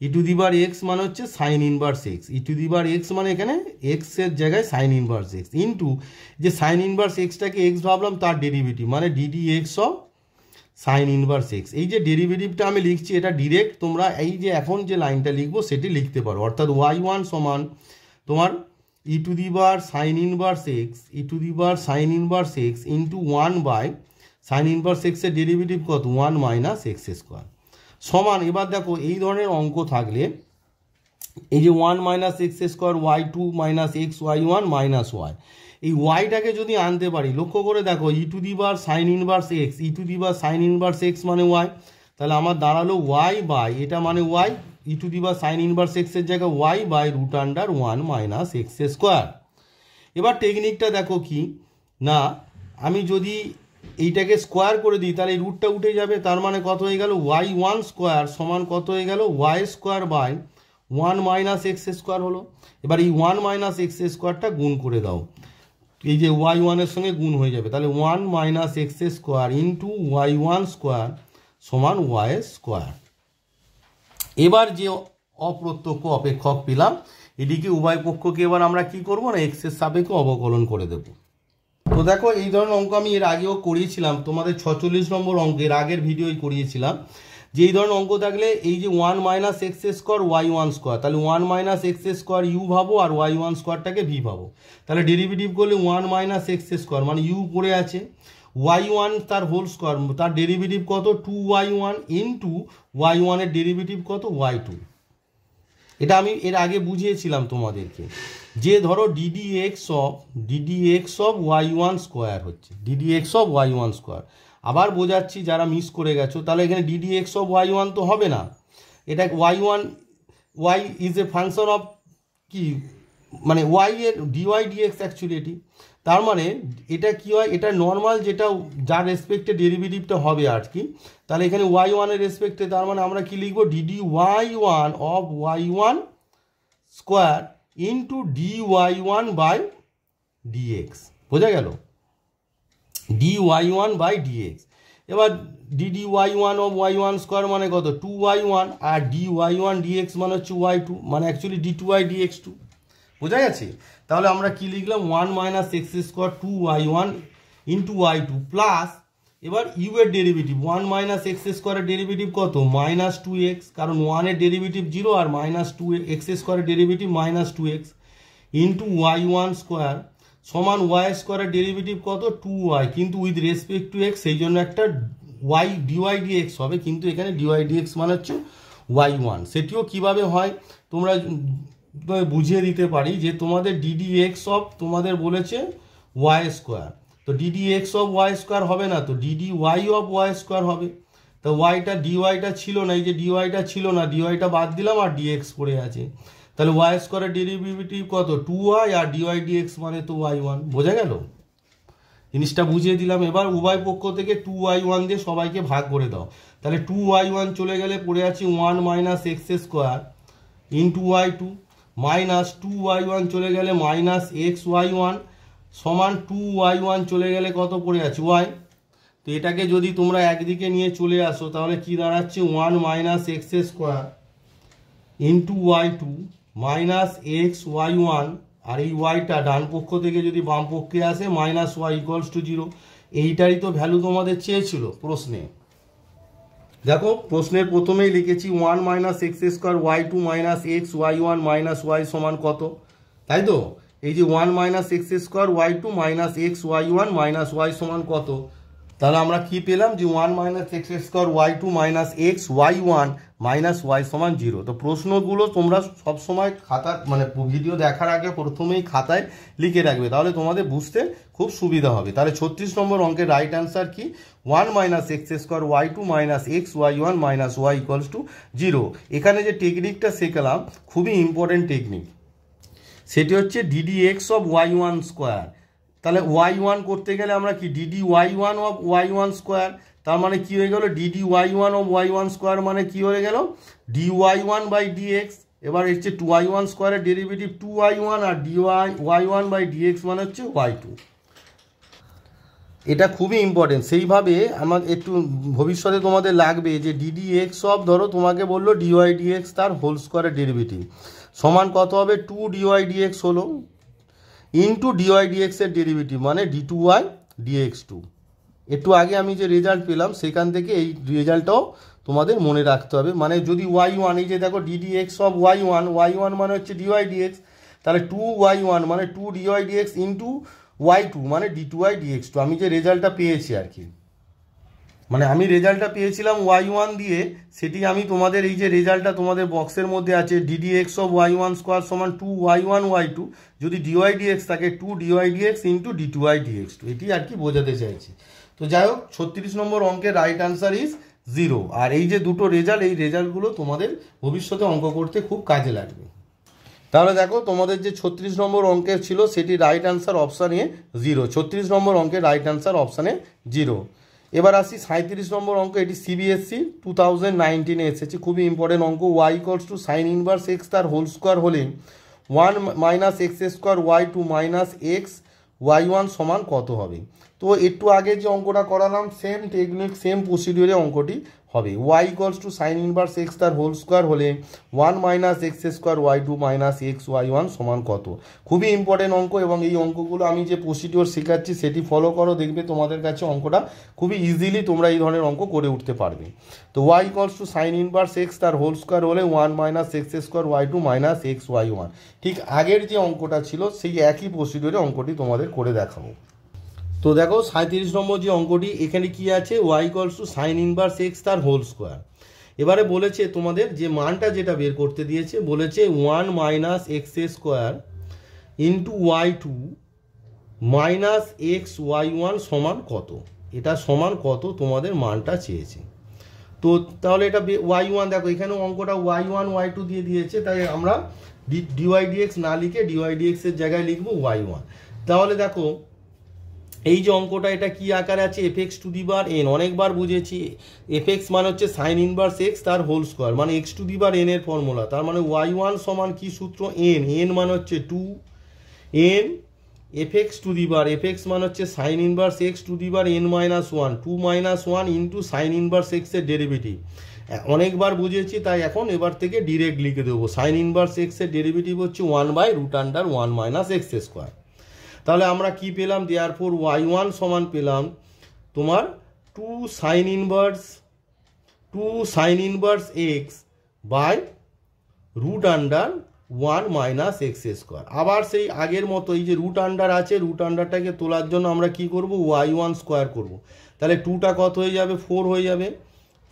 e to the bar x মানে হচ্ছে sign inverse x, e to the bar x মানে এখানে এক্সের জায়গায় সাইন ইনভার্স এক্স, ইন্টু যে সাইন ইনভার্স এক্সটাকে এক্স ভাবলাম তার ডেরিভেটিভ মানে DD x of sign inverse x. এই যে ডেরিভেটিভটা আমি লিখছি এটা ডিরেক্ট তোমরা এই যে এখন যে লাইনটা লিখবো সেটি লিখতে পারো, অর্থাৎ ওয়াই ওয়ান সমান তোমার ই টু দি বার sine inverse x, e to the বার sine inverse x into one by sine inverse এক্সের ডেরিভেটিভ কত, ওয়ান মাইনাস এক্স স্কোয়ার সমান। এবার দেখো এই ধরনের অঙ্ক থাকলে এই যে one minus x square y two minus x y one minus y, এই ওয়াইটাকে যদি আনতে পারি, লক্ষ্য করে দেখো ই টু দি বার sine inverse x, e to the বার সাইন ইনভার্স এক্স মানে ওয়াই, তাহলে আমার দাঁড়ালো ওয়াই বাই এটা মানে ওয়াই, ই টু দি বার সাইন ইনভার্স এক্সের জায়গায় y by root under one minus x square. এবার টেকনিকটা দেখো কি না, আমি যদি এইটাকে স্কোয়ার করে দিই তাহলে এই রুটটা উঠে যাবে, তার মানে কত হয়ে গেল ওয়াই ওয়ান স্কোয়ার সমান কত হয়ে গেল y square by one minus x square হলো। এবার এই ওয়ান মাইনাস এক্স স্কোয়ারটা গুণ করে দাও, এই যে ওয়াই ওয়ানের সঙ্গে গুণ হয়ে যাবে, তাহলে one minus x square into y one square সমান ওয়াই স্কোয়ার। এবার যে অপ্রত্যক্ষ অপেক্ষক পেলাম এদিকে উভয় পক্ষকে এবার আমরা কি করব না এক্সের সাপেক্ষে অবকলন করে দেব। তো দেখো এই ধরনের অঙ্ক আমি এর আগেও করিয়েছিলাম, তোমাদের 46 নম্বর অঙ্কের আগের ভিডিওই করিয়েছিলাম, যে এই ধরনের অঙ্ক থাকলে এই যে one minus x square y one square, তাহলে one minus x square u ভাবো আর ওয়াই ওয়ান স্কোয়ারটাকে ভি ভাবো, তাহলে ডেরিভেটিভ করলে ওয়ান মাইনাস এক্স স্কোয়ার মানে ইউ পড়ে আছে, ওয়াই ওয়ান তার হোল স্কোয়ার তার ডেরিভেটিভ কত two y one into y ওয়ানের ডেরিভেটিভ কত ওয়াই টু। এটা আমি এর আগে বুঝিয়েছিলাম তোমাদেরকে, যে ধরো d d x of y one square হচ্ছে d d x of y one square. আবার বোঝাচ্ছি যারা মিস করে গেছো, তাহলে এখানে d d x of y one তো হবে না, এটা y one y is a function of কি মানে ওয়াই এর ডিওয়াই ডিএক্স অ্যাকচুয়ালি এটি, তার মানে এটা কি হয় এটা নর্মাল যেটা যার রেসপেক্টে ডেরিভেটিভটা হবে আর কি, তাহলে এখানে ওয়াই ওয়ানের রেসপেক্টে তার মানে আমরা কি লিখবো d d y one of y one square into d y one by dx, বোঝা গেল d y one by dx. এবার d d y one of y one square মানে কত টু ওয়াই ওয়ান আর ডি ওয়াই ওয়ান ডিএক্স মানে হচ্ছে ওয়াই টু মানে actually d two y dx two, বোঝা গেছে? তাহলে আমরা কি লিখলাম one minus x square two y one into y two plus এবার ইউ এর ডেরিভেটিভ ওয়ান মাইনাস এক্স স্কোয়ারের ডেরিভেটিভ কত মাইনাস টু এক্স, কারণ ওয়ানের ডেরিভেটিভ জিরো আর মাইনাস টু এক্স স্কোয়ারের derivative minus two x into y one square সমান ওয়াই স্কোয়ারের ডেরিভেটিভ কত টু ওয়াই, কিন্তু উইথ রেসপেক্ট টু এক্স সেই জন্য একটা ওয়াই ডিওয়াই ডিএক্স হবে, কিন্তু এখানে ডিওয়াই ডিএক্স মানে হচ্ছে ওয়াই ওয়ান। সেটিও কিভাবে হয় তোমরা বুঝিয়ে দিতে পারি, যে তোমাদের ডিডি এক্স অফ তোমাদের বলেছে ওয়াই স্কোয়ার, তো d d x of y square হবে না, তো d d y of y square হবে, তো ওয়াইটা ডিওয়াইটা ছিল না, এই যে ডিওয়াইটা ছিল না ডিওয়াইটা বাদ দিলাম আর ডিএক্স পড়ে আছে, তাহলে ওয়াই স্কোয়ারের ডেরিভেটিভ কত টু ওয়াই আর ডিওয়াই ডিএক্স মানে তো ওয়াই ওয়ান, বোঝা গেল? জিনিসটা বুঝিয়ে দিলাম। এবার উভয় পক্ষ থেকে টু ওয়াই ওয়ান দিয়ে সবাইকে ভাগ করে দাও, তাহলে টু ওয়াই ওয়ান চলে গেলে পড়ে আছে one minus x square into y two minus two y one চলে গেলে মাইনাস এক্স ওয়াই ওয়ান সমান টু ওয়াই ওয়ান চলে গেলে কত পড়ে আছে ওয়াই। তো এটাকে যদি তোমরা একদিকে নিয়ে চলে আসো তাহলে কি দাঁড়াচ্ছে one minus x square into y two minus x y one, আর এই ওয়াইটা ডান পক্ষ থেকে যদি বাম পক্ষে আসে minus y equals to zero. এইটারই তো ভ্যালু তোমাদের চেয়েছিল প্রশ্নে, দেখো প্রশ্নের প্রথমেই লিখেছি one minus x square y two minus x y one minus y সমান কত, তাই তো? এই যে one minus x square y two minus x y one minus y সমান কত, তাহলে আমরা কি পেলাম যে one minus x square y two minus x y one minus y সমান জিরো। তো প্রশ্নগুলো তোমরা সবসময় খাতা মানে ভিডিও দেখার আগে প্রথমেই খাতায় লিখে রাখবে, তাহলে তোমাদের বুঝতে খুব সুবিধা হবে। তাহলে 36 নম্বর অঙ্কের রাইট অ্যান্সার কি one minus x square y two minus x y one minus y equals to zero. এখানে যে টেকনিকটা শেখালাম খুবই ইম্পর্টেন্ট টেকনিক, সেটি হচ্ছে d d x of y one square তাহলে y1 করতে গেলে আমরা কি DD y1 of y1 square, তার মানে কি হয়ে গেল DD y1 of y1 square মানে কি হয়ে গেল dy1 বাই dx। এবার হচ্ছে 2y1 স্কোয়ারের derivative 2y1 R dy1 by dx মানে হচ্ছে y2। এটা খুবই ইম্পর্টেন্ট। সেইভাবে আমার একটু ভবিষ্যতে তোমাদের লাগবে যে ডিডি এক্স অফ ধরো তোমাকে বললো ডিওয়াই ডিএক্স তার হোল স্কোয়ারের ডেরিভেটিভ সমান কত হবে 2 ডিওয়াই ডিএক্স হলো ইন্টু ডিওয়াই ডিএক্সের ডেরিভেটিভ মানে d2y dx2। একটু আগে আমি যে রেজাল্ট পেলাম সেখান থেকে এই রেজাল্টটাও তোমাদের মনে রাখতে হবে। মানে যদি y1 এই যে দেখো ডিডি এক্স অফ y1 মানে হচ্ছে ডিওয়াই ডিএক্স, তাহলে 2y1 মানে 2 ডিওয়াই ডিএক্স ইন্টু y2 মানে d2y dx2। আমি যে রেজাল্টটা পেয়েছি আর কি, মানে আমি রেজাল্টটা পেয়েছিলাম y1 দিয়ে, সেটি আমি তোমাদের এই যে রেজাল্টটা তোমাদের বক্সের মধ্যে আছে DD x of y1 square সমান 2y1 y2, যদি ডিওয়াই ডিএক্স থাকে 2 d y dx into d2y dx2, এটি আর কি বোঝাতে চাইছি। তো যাই হোক 36 নম্বর অঙ্কের রাইট আনসার ইজ 0। আর এই যে দুটো রেজাল্ট, এই রেজাল্টগুলো তোমাদের ভবিষ্যতে অঙ্ক করতে খুব কাজে লাগবে। তাহলে দেখো তোমাদের যে 36 নম্বর অঙ্কের ছিল সেটি রাইট আনসার অপশানে 0। 36 নম্বর অঙ্কের রাইট আনসার অপশানে 0। এবার আসি 37 নম্বর অঙ্ক, এটি সিবিএসসি 2019-এ এসেছে, খুবই ইম্পর্টেন্ট অঙ্ক। y equals two sign inverse x তার হোল স্কোয়ার হলে 1 minus x square y2 minus x y1 সমান কত হবে। তো একটু আগে যে অঙ্কটা করালাম সেম টেকনিক সেম প্রসিডিওরে অঙ্কটি হবে। y equals two sign inverse x তার হোল স্কোয়ার হলে 1 minus x square y2 minus x y1 সমান কত। খুবই ইম্পর্টেন্ট অঙ্ক এবং এই অঙ্কগুলো আমি যে প্রসিডিওর শেখাচ্ছি সেটি ফলো করো, দেখবে তোমাদের কাছে অঙ্কটা খুবই ইজিলি তোমরা এই ধরনের অঙ্ক করে উঠতে পারবে। তো y equals two sign inverse x তার হোল স্কোয়ার হলে 1 minus x square y2 minus x y1। ঠিক আগের যে অঙ্কটা ছিল সেই একই প্রসিডিওরে অঙ্কটি তোমাদের করে দেখাবো। তো দেখো 37 নম্বর যে অঙ্কটি, এখানে কি আছে y equals two sign inverse x তার হোল স্কোয়ার। এবারে বলেছে তোমাদের যে মানটা যেটা বের করতে দিয়েছে, বলেছে 1 minus x square into y2 minus x y1 সমান কত। এটা সমান কত তোমাদের মানটা চেয়েছে। তো তাহলে এটা y1 দেখো এখানেও অঙ্কটা y1 y2 দিয়ে দিয়েছে, তাই আমরা ডিওয়াই ডিএক্স না লিখে ডিওয়াই ডিএক্স এর জায়গায় লিখবো y1। তাহলে দেখো এই যে অঙ্কটা এটা কি আকারে আছে FX two the bar N, অনেকবার বুঝেছি। এফএক্স মানে হচ্ছে সাইন ইনভার্স এক্স তার হোল স্কোয়ার মানে x to the bar n এর ফর্মুলা, তার মানে y1 সমান কি সূত্র এন মানে হচ্ছে 2 N FX two the bar, FX মানে হচ্ছে sign inverse x to the bar n minus 1 2 minus 1 into sign inverse x এর ডেরিভেটিভ। অনেকবার বুঝেছি তাই এখন এবার থেকে ডিরেক্ট লিখে দেবো। সাইন ইনভার্স এক্স এর ডেরিভেটিভ হচ্ছে 1/√1 মাইনাস এক্স স্কোয়ার। তাহলে আমরা কি পেলাম, দেয়ারফর y1 সমান পেলাম তোমার 2 sine inverse x by √1 minus x square. আবার সেই আগের মতো এই যে রুট আন্ডার আছে, রুট আন্ডারটাকে তোলার জন্য আমরা কি করব y1 স্কোয়ার করব। তাহলে 2টা কত হয়ে যাবে 4 হয়ে যাবে,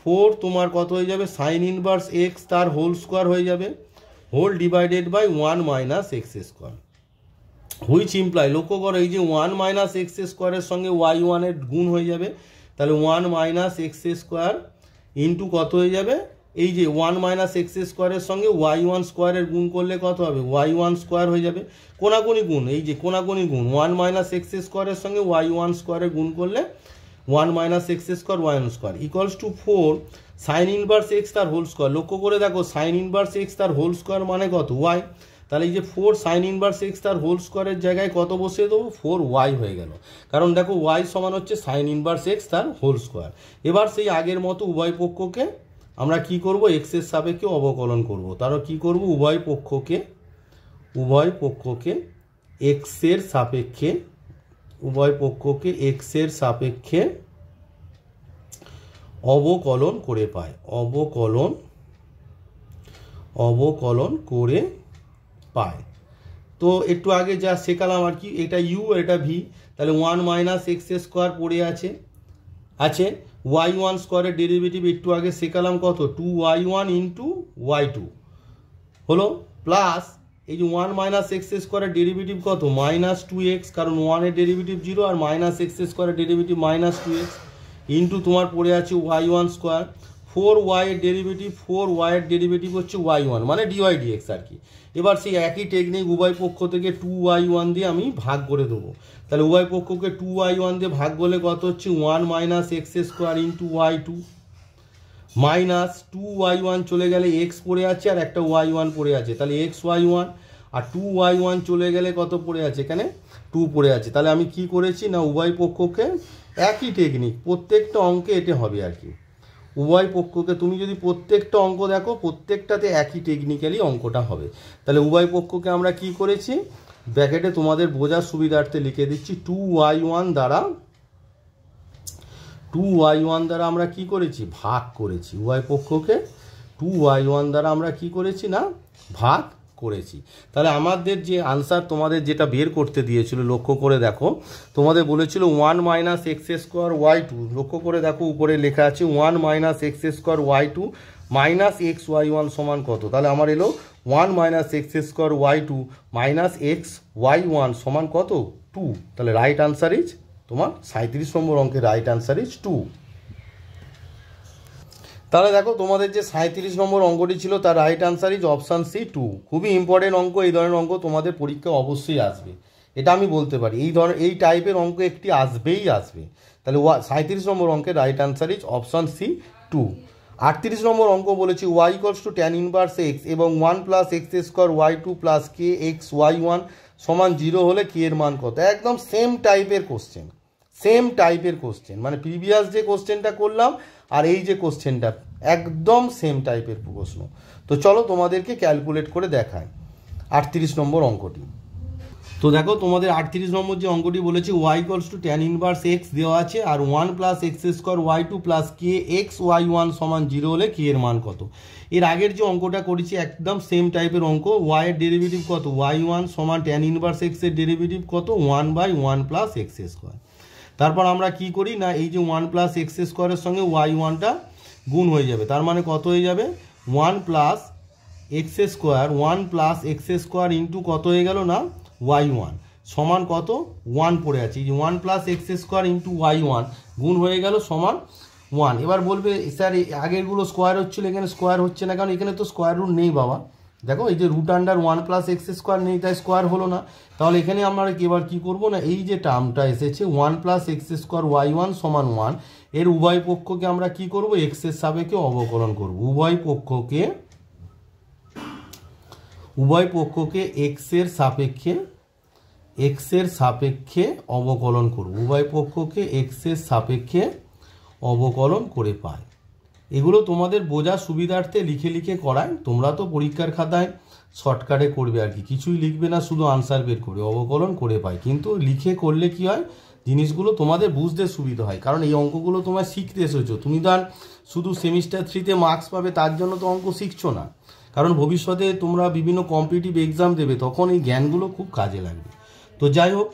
4 তোমার কত হয়ে যাবে সাইন ইনভার্স এক্স তার হোল স্কোয়ার হয়ে যাবে, whole divided by 1 minus x square. Which imply, লক্ষ্য করো এই যে 1 মাইনাস এক্স স্কোয়ারের সঙ্গে y1 এর গুণ হয়ে যাবে, তাহলে 1 মাইনাস এক্স স্কোয়ার ইন্টু কত হয়ে যাবে এই যে 1 মাইনাস এক্স স্কোয়ারের সঙ্গে y1 স্কোয়ারের গুণ করলে কত হবে y1 স্কোয়ার হয়ে যাবে। কোনাকুনি গুণ, এই যে কোনাকুনি গুণ 1 মাইনাস এক্স স্কোয়ারের সঙ্গে y1 স্কোয়ারের গুণ করলে 1 minus x square y1 square equals to 4 sign inverse x তার হোল স্কোয়ার। লক্ষ্য করে দেখো সাইন ইনভার্স এক্স তার হোল স্কোয়ার মানে কত y, তাহলে এই যে 4 সাইন ইনভার্স এক্স তার হোল স্কোয়ারের জায়গায় কত বসিয়ে দেবো 4y হয়ে গেল, কারণ দেখো y সমান হচ্ছে সাইন ইনভার্স এক্স তার হোল স্কোয়ার। এবার সেই আগের মতো উভয় পক্ষকে আমরা কি করব এক্স এর সাপেক্ষে অবকলন করব। তারও কি করব উভয় পক্ষকে এক্স এর সাপেক্ষে অবকলন করে পায়, অবকলন করে পায়। তো একটু আগে যা শেখালাম আর কি, এটা ইউ এটা ভি, তাহলে 1 মাইনাস এক্স স্কোয়ার পড়ে আছে y1 স্কোয়ারের ডেরিভেটিভ একটু আগে শেখালাম কত 2y1 ইন্টু y2 হলো, প্লাস এই যে 1 মাইনাস এক্স স্কোয়ারের ডেরিভেটিভ কত মাইনাস 2x, কারণ 1 এর ডেরিভেটিভ 0 আর মাইনাস এক্স স্কোয়ারের ডেরিভেটিভ মাইনাস 2x ইন্টু তোমার পড়ে আছে y1 স্কোয়ার 4y এর ডেরিভেটিভ 4y এর ডেরিভেটিভ হচ্ছে y1 মানে dy dx আর কি। এবার সেই একই টেকনিক উভয় পক্ষ থেকে 2y1 দিয়ে আমি ভাগ করে দেবো। তাহলে উভয় পক্ষকে 2y1 দিয়ে ভাগ করলে কত হচ্ছে 1 minus x square into y2 minus 2y1 চলে গেলে x পড়ে আছে আর একটা y1 পড়ে আছে, তাহলে xy1 আর 2y1 চলে গেলে কত পড়ে আছে এখানে 2 পড়ে আছে। তাহলে আমি কি করেছি না উভয় পক্ষকে একই টেকনিক প্রত্যেকটা অঙ্কে এটা হবে আর কি। উভয় পক্ষকে তুমি যদি প্রত্যেকটা অঙ্ক দেখো প্রত্যেকটাতে একই টেকনিক্যালি অঙ্কটা হবে। তাহলে উভয় পক্ষকে আমরা কি করেছি ব্র্যাকেটে তোমাদের বোঝার সুবিধার্থে লিখে দিচ্ছি 2y1 দ্বারা আমরা কি করেছি ভাগ করেছি। উভয় পক্ষকে 2y1 দ্বারা আমরা কি করেছি না ভাগ করেছি। তাহলে আমাদের যে আনসার তোমাদের যেটা বের করতে দিয়েছিল লক্ষ্য করে দেখো, তোমাদের বলেছিল 1 মাইনাস এক্স স্কোয়ার y2, লক্ষ্য করে দেখো উপরে লেখা আছে 1 minus x square y2 minus x y1 সমান কত। তাহলে আমার এলো 1 minus x square y2 minus x y1 সমান কত 2। তাহলে রাইট আনসার ইজ তোমার 37 নম্বর অঙ্কের রাইট আনসার ইজ 2। তাহলে দেখো তোমাদের যে 37 নম্বর অঙ্কটি ছিল তার right answer is option C 2। খুবই ইম্পর্টেন্ট অঙ্ক, এই ধরনের অঙ্ক তোমাদের পরীক্ষা অবশ্যই আসবে, এটা আমি বলতে পারি। এই টাইপের অঙ্ক একটি আসবেই আসবে। তাহলে 37 নম্বর অঙ্কের right answer is option C 2। 38 number অঙ্ক বলেছি y equals to tan inverse x এবং 1 plus x square y2 plus k x y1 সমান 0 হলে কে এর মান কত। একদম সেম টাইপের কোশ্চেন, মানে প্রিভিয়াস যে কোশ্চেনটা করলাম আর এই যে কোশ্চেনটা একদম সেম টাইপের প্রশ্ন। তো চলো তোমাদেরকে ক্যালকুলেট করে দেখায় 38 নম্বর অঙ্কটি। তো দেখো তোমাদের 38 নম্বর যে অঙ্কটি বলেছে y equals to tan inverse x দেওয়া আছে আর 1 plus x square y2 plus k x y1 সমান 0 হলে কে এর মান কত। এর আগের যে অঙ্কটা করেছি একদম সেম টাইপের অঙ্ক, y এর ডেরিভেটিভ কত y1 সমান tan ইনভার্স এক্স এর ডেরিভেটিভ কত 1/1 প্লাস এক্স স্কোয়ার। তারপর আমরা কি করি না এই যে 1 প্লাস এক্স স্কোয়ারের সঙ্গে y1টা গুণ হয়ে যাবে, তার মানে কত হয়ে যাবে 1 প্লাস এক্স স্কোয়ার ইন্টু কত হয়ে গেল না y1 সমান কত 1 পড়ে আছে। এই যে 1 plus x square into y1 গুণ হয়ে গেল সমান 1। এবার বলবে স্যার আগেরগুলো স্কোয়ার হচ্ছিল এখানে স্কোয়ার হচ্ছে না, কারণ এখানে তো স্কোয়ার রুট নেই বাবা। দেখো এই যে root under 1 plus x square নেই তাই স্কোয়ার হলো না। তাহলে এখানে আমরা এবার কি করব না এই যে টার্মটা এসেছে 1 প্লাস এক্স স্কোয়ার y1 সমান 1 এর উভয় পক্ষকে আমরা কি করব এক্স এর সাপেক্ষে অবকলন করব। উভয় পক্ষকে এক্স এর সাপেক্ষে অবকলন করব। উভয় পক্ষকে এক্স এর সাপেক্ষে অবকলন করে পাই। এগুলো তোমাদের বোঝার সুবিধার্থে লিখে করায়, তোমরা তো পরীক্ষার খাতায় শর্টকাটে করবে আর কি, কিছুই লিখবে না, শুধু আনসার বের করবে অবকলন করে পাই। কিন্তু লিখে করলে কি হয় জিনিসগুলো তোমাদের বুঝতে সুবিধা হয়, কারণ এই অঙ্কগুলো তোমার শিখতে এসেছো। তুমি তো আর শুধু সেমিস্টার 3তে মার্কস পাবে তার জন্য তো অঙ্ক শিখছো না, কারণ ভবিষ্যতে তোমরা বিভিন্ন কম্পিটিটিভ এক্সাম দেবে তখন এই জ্ঞানগুলো খুব কাজে লাগবে। তো যাই হোক,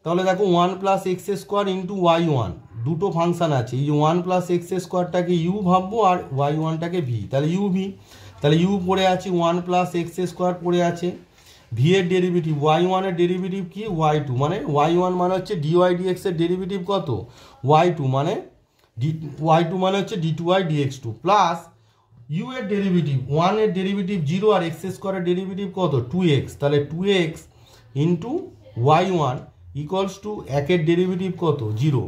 তাহলে দেখো 1 plus x square into y1 দুটো ফাংশান আছে। এই যে 1 প্লাস এক্স স্কোয়ারটাকে ইউ ভাববো আর y1টাকে ভি, তাহলে ইউ ভি, তাহলে ইউ পড়ে আছে 1 প্লাস এক্স স্কোয়ার পড়ে আছে, ভি এর ডেরিভেটিভ y1 এর ডেরিভেটিভ কি y2 মানে y1 মানে হচ্ছে dy dx এর ডেরিভেটিভ কত y2 মানে হচ্ছে d2y dx2 প্লাস ইউ এর ডেরিভেটিভ 1 এর ডেরিভেটিভ 0 আর এক্স স্কোয়ারের ডেরিভেটিভ কত 2x, তাহলে 2x into y1 equals to 1 এর ডেরিভেটিভ কত 0।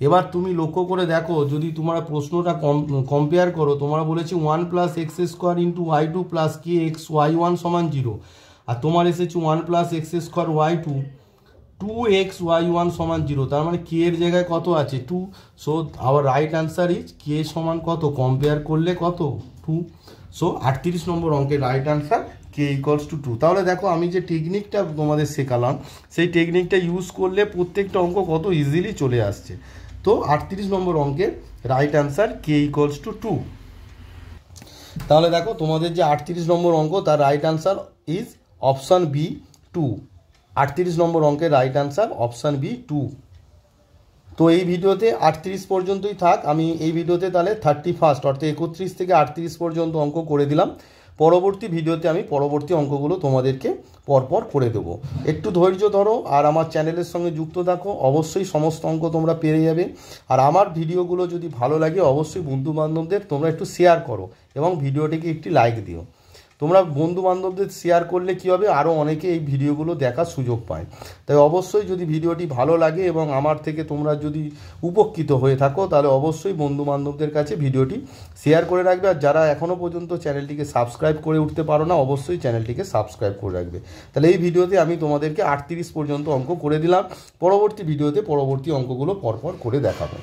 এবার তুমি লক্ষ্য করে দেখো যদি তোমরা প্রশ্নটা কম্পেয়ার করো, তোমরা বলেছে 1 plus x square into y2 plus k x y1 সমান 0 আর তোমার এসেছে 1 plus x square y2 2x y1 সমান 0, তার মানে কে এর জায়গায় কত আছে 2। So our right answer is কে সমান কত কম্পেয়ার করলে কত 2। সো 38 নম্বর অঙ্কের right answer k equals to 2। তাহলে দেখো আমি যে টেকনিকটা তোমাদের শেখালাম সেই টেকনিকটা ইউজ করলে প্রত্যেকটা অঙ্ক কত ইজিলি চলে আসছে। তো 38 নম্বর অঙ্কের right answer k equals to 2। তাহলে দেখো তোমাদের যে 38 নম্বর অঙ্ক তার right answer is option B 2। 38 number অঙ্কের রাইট আনসার অপশান বি 2। তো এই ভিডিওতে 38 পর্যন্তই থাক। আমি এই ভিডিওতে তাহলে 31 অর্থাৎ 31 থেকে 38 পর্যন্ত অঙ্ক করে দিলাম। পরবর্তী ভিডিওতে আমি পরবর্তী অঙ্কগুলো তোমাদেরকে পরপর করে দেবো। একটু ধৈর্য ধরো আর আমার চ্যানেলের সঙ্গে যুক্ত থাকো, অবশ্যই সমস্ত অঙ্ক তোমরা পেরে যাবে। আর আমার ভিডিওগুলো যদি ভালো লাগে অবশ্যই বন্ধুবান্ধবদের তোমরা একটু শেয়ার করো এবং ভিডিওটিকে একটি লাইক দিও। তোমরা বন্ধুবান্ধবদের শেয়ার করলে কী হবে, আরও অনেকে এই ভিডিওগুলো দেখার সুযোগ পায়। তাই অবশ্যই যদি ভিডিওটি ভালো লাগে এবং আমার থেকে তোমরা যদি উপকৃত হয়ে থাকো তাহলে অবশ্যই বন্ধুবান্ধবদের কাছে ভিডিওটি শেয়ার করে রাখবে। আর যারা এখনও পর্যন্ত চ্যানেলটিকে সাবস্ক্রাইব করে উঠতে পারো না অবশ্যই চ্যানেলটিকে সাবস্ক্রাইব করে রাখবে। তাহলে এই ভিডিওতে আমি তোমাদেরকে 38 পর্যন্ত অঙ্ক করে দিলাম। পরবর্তী ভিডিওতে পরবর্তী অঙ্কগুলো পরপর করে দেখাবো।